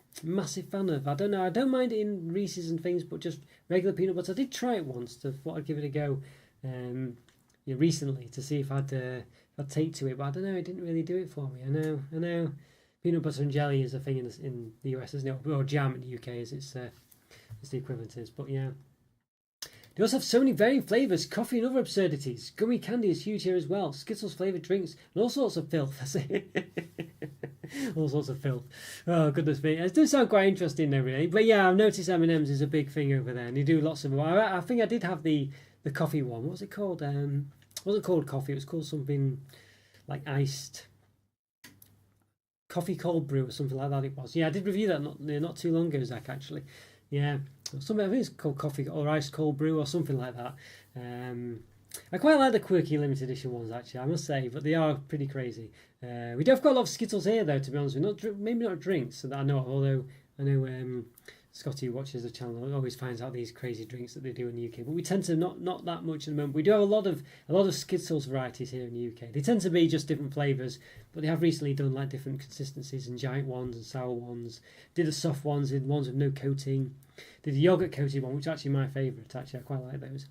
fan of. I don't know. I don't mind it in Reese's and things, but just regular peanut butter. I did try it once. Thought I'd give it a go. Recently to see if I'd take to it, but I don't know. It didn't really do it for me. I know. Peanut butter and jelly is a thing in the US, isn't it? Or jam in the UK, as it's the equivalent is. But yeah. They also have so many varying flavours, coffee and other absurdities. Gummy candy is huge here as well. Skittles flavoured drinks and all sorts of filth. All sorts of filth. Oh, goodness me. It does sound quite interesting though, really. But yeah, I've noticed M&M's is a big thing over there. And they do lots of them. I think I did have the coffee one. What was it called? It wasn't called coffee. It was called something like iced coffee cold brew or something like that it was. Yeah, I did review that not too long ago, Zach, actually. Yeah, something I think it's called coffee or ice cold brew or something like that. I quite like the quirky limited edition ones actually, I must say, but they are pretty crazy. We do have quite a lot of Skittles here though, to be honest with you. Maybe not drinks that I know of, although I know Scotty, who watches the channel, always finds out these crazy drinks that they do in the UK. But we tend to not that much at the moment. We do have a lot of Skittles varieties here in the UK. They tend to be just different flavours, but they have recently done like different consistencies and giant ones and sour ones. Did the soft ones, did ones with no coating. Did the yogurt coated one, which is actually my favourite. Actually, I quite like those.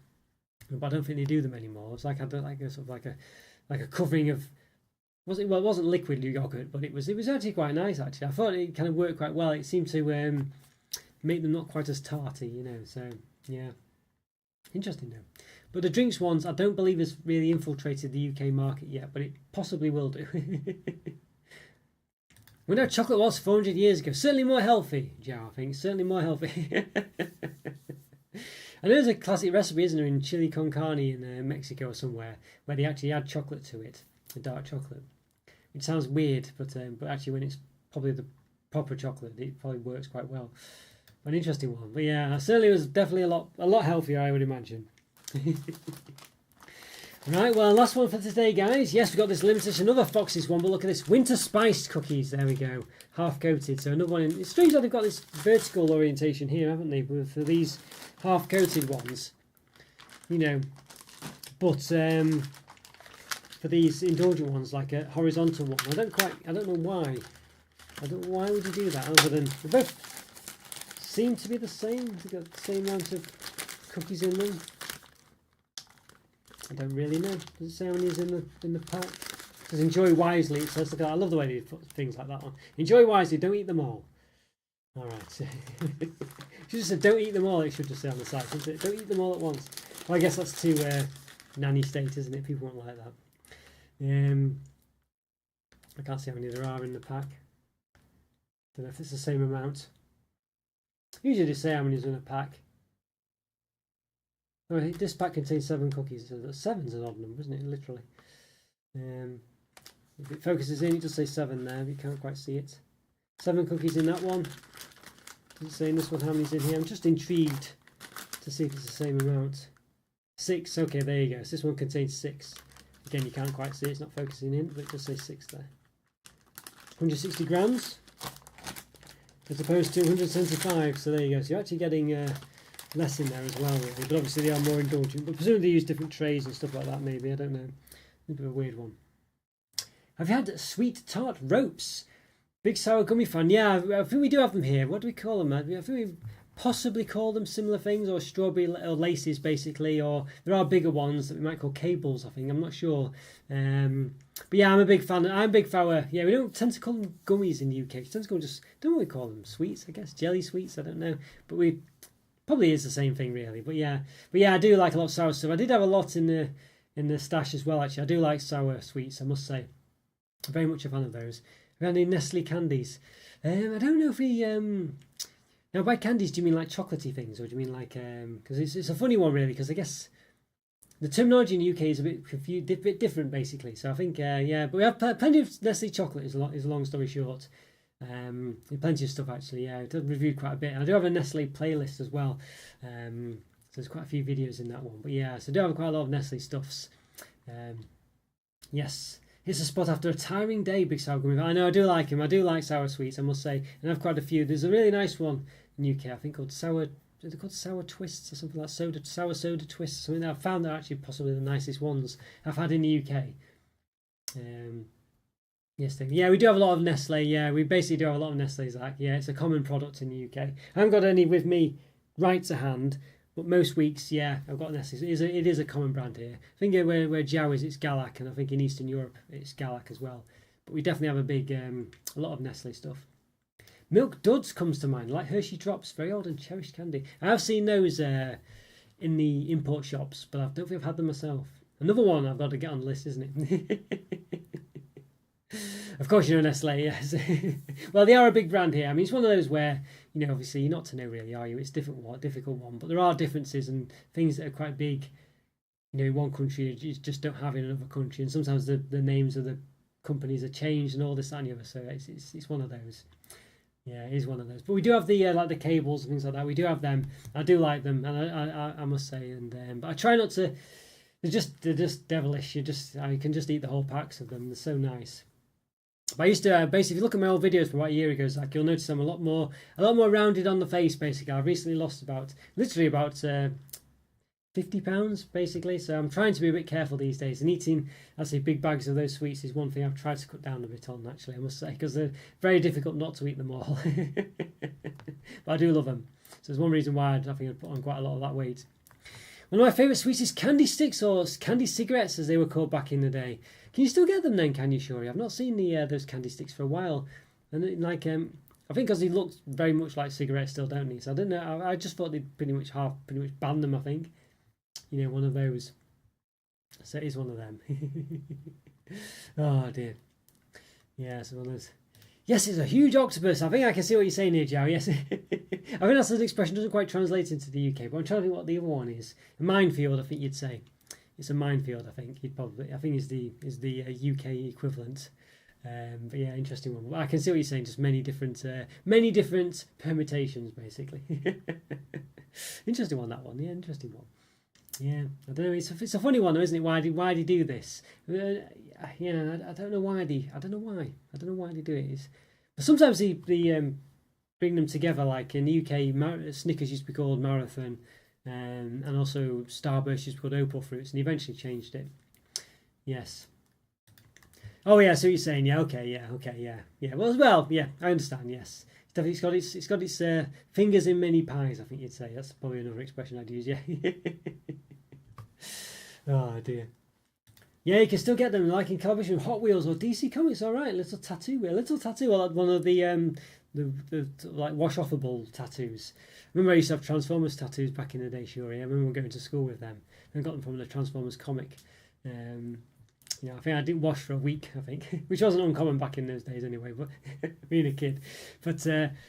But I don't think they do them anymore. It's like I don't like a sort of like a covering of. It wasn't liquid yogurt, but it was actually quite nice. Actually, I thought it kind of worked quite well. It seemed to make them not quite as tarty, So yeah, interesting though. But the drinks ones, I don't believe has really infiltrated the UK market yet, but it possibly will do. We know chocolate was 400 years ago. Certainly more healthy, Joe, I think. Certainly more healthy. I know there's a classic recipe, isn't there, in chili con carne in Mexico or somewhere, where they actually add chocolate to it, the dark chocolate. It sounds weird, but actually when it's probably the proper chocolate, it probably works quite well. An interesting one. But yeah, certainly was definitely a lot healthier, I would imagine. Right, well, last one for today, guys. Yes, we've got this limited edition, another Fox's one, but look at this. Winter spiced cookies. There we go. Half coated. So another one. It's strange that they've got this vertical orientation here, haven't they? For these half coated ones. You know. But for these indulgent ones, like a horizontal one, I don't know why. Why would you do that, other than they both seem to be the same. They've got the same amount of cookies in them. I don't really know. Does it say how many is in the pack? It says enjoy wisely. It says, look at that. I love the way they put things like that on. Enjoy wisely, don't eat them all. Alright. It just said don't eat them all, it should just say on the side, shouldn't it? Don't eat them all at once. Well, I guess that's too nanny state, isn't it? People won't like that. I can't see how many there are in the pack. Don't know if it's the same amount. Usually they say how many is in a pack. Oh, this pack contains 7 cookies. So 7's an odd number, isn't it? Literally. If it focuses in, it does say 7 there, but you can't quite see it. 7 cookies in that one. Does it say in this one how many's in here? I'm just intrigued to see if it's the same amount. 6. Okay, there you go. So this one contains 6. Again, you can't quite see it. It's not focusing in, but it does say 6 there. 160 grams as opposed to 175. So there you go. So you're actually getting less in there as well, really. But obviously they are more indulgent. But presumably they use different trays and stuff like that, maybe. I don't know. A bit of a weird one. Have you had sweet tart ropes? Big sour gummy fan. Yeah, I think we do have them here. What do we call them? I think we possibly call them similar things, or strawberry or laces, basically. Or there are bigger ones that we might call cables, I think. I'm not sure. But yeah, I'm a big fan. I'm a big fan. Yeah, we don't tend to call them gummies in the UK. We tend to don't really call them sweets, I guess. Jelly sweets, I don't know. But we probably is the same thing, really. But yeah, I do like a lot of sour stuff. I did have a lot in the stash as well, actually. I do like sour sweets, I must say. I'm very much a fan of those. We had any Nestle candies. I don't know if we... Now, by candies, do you mean like chocolatey things, or do you mean like... Because it's a funny one, really, because I guess the terminology in the UK is a bit confused, a bit different, basically. So I think, yeah, but we have plenty of Nestle chocolate, is a long story short. Plenty of stuff, actually, yeah. I've reviewed quite a bit. I do have a Nestle playlist as well. So there's quite a few videos in that one. But yeah, so I do have quite a lot of Nestle stuffs. Yes. It's a spot after a tiring day, Big Sour Gummy. I know, I do like him. I do like sour sweets, I must say. And I have quite a few. There's a really nice one in UK, I think, called Sour... Is it called Sour Twists or something like Sour Soda Twists or something? That I've found they're actually possibly the nicest ones I've had in the UK. Yes, yeah, we do have a lot of Nestle. Yeah, we basically do have a lot of Nestle, Zach. Yeah, it's a common product in the UK. I haven't got any with me right to hand, but most weeks, yeah, I've got Nestle. So it is a common brand here. I think where Jow is, it's Galac, and I think in Eastern Europe, it's Galac as well. But we definitely have a big, a lot of Nestle stuff. Milk Duds comes to mind, like Hershey Drops, very old and cherished candy. I have seen those in the import shops, but I don't think I've had them myself. Another one I've got to get on the list, isn't it? Of course, you know Nestle, yes. Well, they are a big brand here. I mean, it's one of those where, you know, obviously you're not to know really, are you? It's a difficult one, but there are differences and things that are quite big. You know, in one country you just don't have in another country, and sometimes the names of the companies are changed and all this and the other. So it's one of those. Yeah, it is one of those. But we do have the like the cables and things like that. We do have them. I do like them, and I must say, and but I try not to. They're just devilish. You can just eat the whole packs of them. They're so nice. But I used to basically, if you look at my old videos from about a year ago, Zach, you'll notice I'm a lot more rounded on the face. Basically, I've recently lost literally about 50 pounds, basically. So I'm trying to be a bit careful these days. And eating, I say, big bags of those sweets is one thing I've tried to cut down a bit on. Actually, I must say, because they're very difficult not to eat them all. But I do love them. So there's one reason why I think I put on quite a lot of that weight. One of my favourite sweets is candy sticks, or candy cigarettes as they were called back in the day. Can you still get them then, can you, Shuri? I've not seen those candy sticks for a while. And I think because they look very much like cigarettes still, don't they? So I don't know. I just thought they'd pretty much banned them, I think. one of those. So it is one of them. Oh dear. Yeah, so one of those. Yes, it's a huge octopus. I think I can see what you're saying here, Joe. Yes. I think that's an expression doesn't quite translate into the UK, but I'm trying to think what the other one is. A minefield, I think you'd say. It's a minefield, I think. I think is the UK equivalent. But yeah, interesting one. I can see what you're saying. Just many different permutations, basically. Interesting one, that one. Yeah, interesting one. Yeah, I don't know. It's a funny one, though, isn't it? Why do you do this? I don't know why I don't know why they do it. But sometimes they bring them together. Like in the UK, Snickers used to be called Marathon, and also Starburst used to be called Opal Fruits, and they eventually changed it. Yes. Oh yeah, so you're saying yeah, okay, yeah. Well, yeah, I understand. Yes, it's got its fingers in many pies. I think you'd say that's probably another expression I'd use. Yeah. Oh dear. Yeah, you can still get them like in collaboration with Hot Wheels or DC Comics. All right, little tattoo. Well, one of the like wash-offable tattoos. I remember I used to have Transformers tattoos back in the day. Sure, yeah. I remember going to school with them. I got them from the Transformers comic. I think I didn't wash for a week, I think, which wasn't uncommon back in those days anyway, but being a kid. But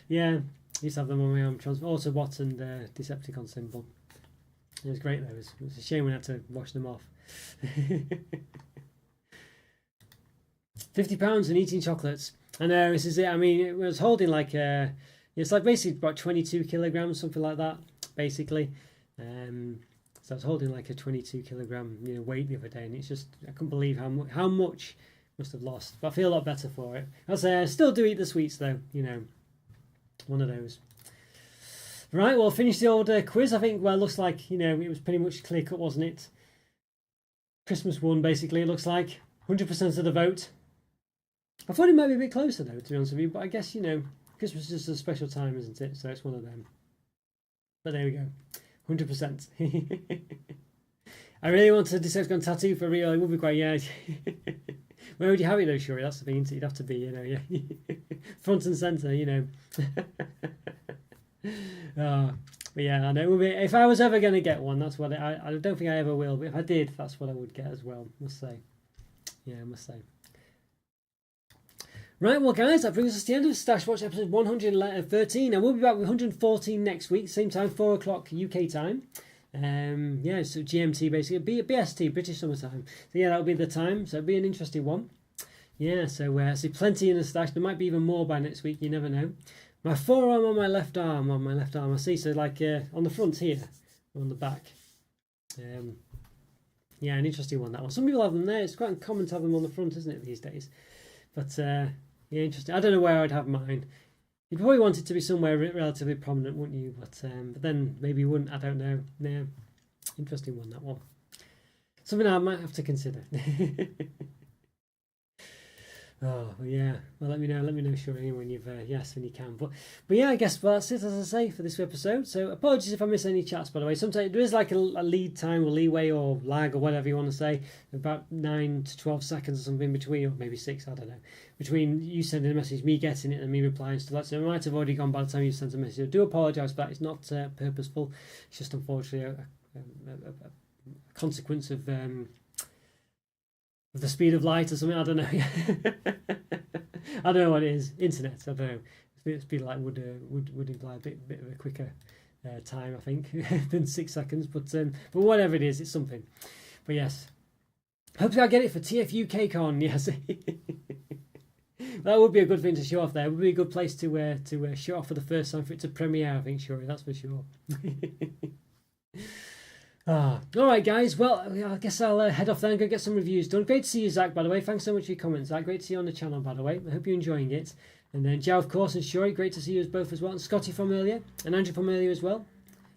yeah, I used to have them on my own Autobot and Decepticon symbol. It was great though. It was a shame we had to wash them off. £50 and eating chocolates. I know, this is it. I mean, it was holding like it's like basically about 22 kilograms, something like that, basically. So I was holding like a 22 kilogram weight the other day, and it's just I couldn't believe how much must have lost. But I feel a lot better for it. I'll say I still do eat the sweets though. One of those. Right, well, finish the old quiz. I think it looks like it was pretty much clear cut, wasn't it? Christmas won basically. It looks like 100% of the vote. I thought it might be a bit closer though, to be honest with you. But I guess Christmas is just a special time, isn't it? So it's one of them. But there we go. 100%. I really want a Decepticon tattoo for real. It would be quite, yeah. Where would you have it though, Shuri? That's the thing. You'd have to be, yeah, front and centre, but yeah, I know it would be, if I was ever going to get one, that's what I don't think I ever will. But if I did, that's what I would get as well. Must say, yeah, I must say. Right, well, guys, that brings us to the end of Stash Watch episode 113, and we'll be back with 114 next week, same time, 4 o'clock UK time. Yeah, so GMT basically, BST, British Summer Time. So yeah, that'll be the time. So it'll be an interesting one. Yeah, so I see plenty in the stash. There might be even more by next week. You never know. My forearm on my left arm. I see. So like on the front here, on the back. Yeah, an interesting one, that one. Some people have them there. It's quite common to have them on the front, isn't it, these days? But yeah, interesting. I don't know where I'd have mine. You'd probably want it to be somewhere relatively prominent, wouldn't you? But then maybe you wouldn't. I don't know. Yeah, interesting one, that one. Something I might have to consider. Oh yeah, well let me know sure when you've yes when you can, but yeah, I guess that's it, as I say, for this episode. So apologies if I miss any chats, by the way. Sometimes there is like a lead time or leeway or lag or whatever you want to say, about 9 to 12 seconds or something between, or maybe 6, I don't know, between you sending a message, me getting it, and me replying to that. So it might have already gone by the time you sent a message. I do apologise for that. It's not purposeful. It's just unfortunately a consequence of the speed of light or something. I don't know. I don't know what it is. Internet. I don't know. The speed of light would imply a bit of a quicker time, I think, than 6 seconds. But whatever it is, it's something. But yes, hopefully I get it for TF UK Con. Yes, that would be a good thing to show off. There it would be a good place to show off for the first time for it to premiere. I think, sure, that's for sure. All right, guys. Well, I guess I'll head off there and go get some reviews done. Great to see you, Zach, by the way. Thanks so much for your comments, Zach. Great to see you on the channel, by the way. I hope you're enjoying it. And then Joe, of course, and Shuri. Great to see you as both as well. And Scotty from earlier. And Andrew from earlier as well.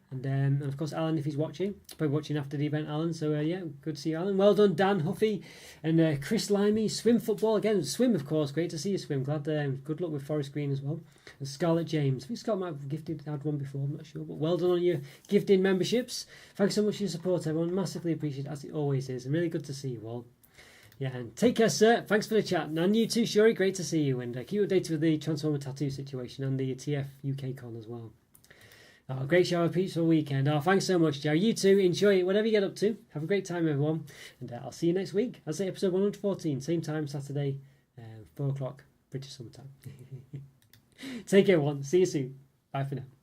And of course, Alan, if he's watching. Probably watching after the event, Alan. So, yeah, good to see you, Alan. Well done, Dan, Huffy, and Chris Limey. Swim football. Again, Swim, of course. Great to see you, Swim. Glad. Good luck with Forest Green as well. And Scarlett James. I think Scott might have had one before. I'm not sure. But well done on your gifting memberships. Thanks so much for your support, everyone. Massively appreciated, as it always is. And really good to see you all. Yeah, and take care, sir. Thanks for the chat. And you too, Shuri. Great to see you. And keep updated with the Transformer tattoo situation and the TF UK Con as well. Oh, great show, a peaceful weekend. Oh, thanks so much, Joe. You too. Enjoy it, whatever you get up to. Have a great time, everyone. And I'll see you next week. I'll say episode 114, same time, Saturday, 4 o'clock, British summertime. Take care, everyone. See you soon. Bye for now.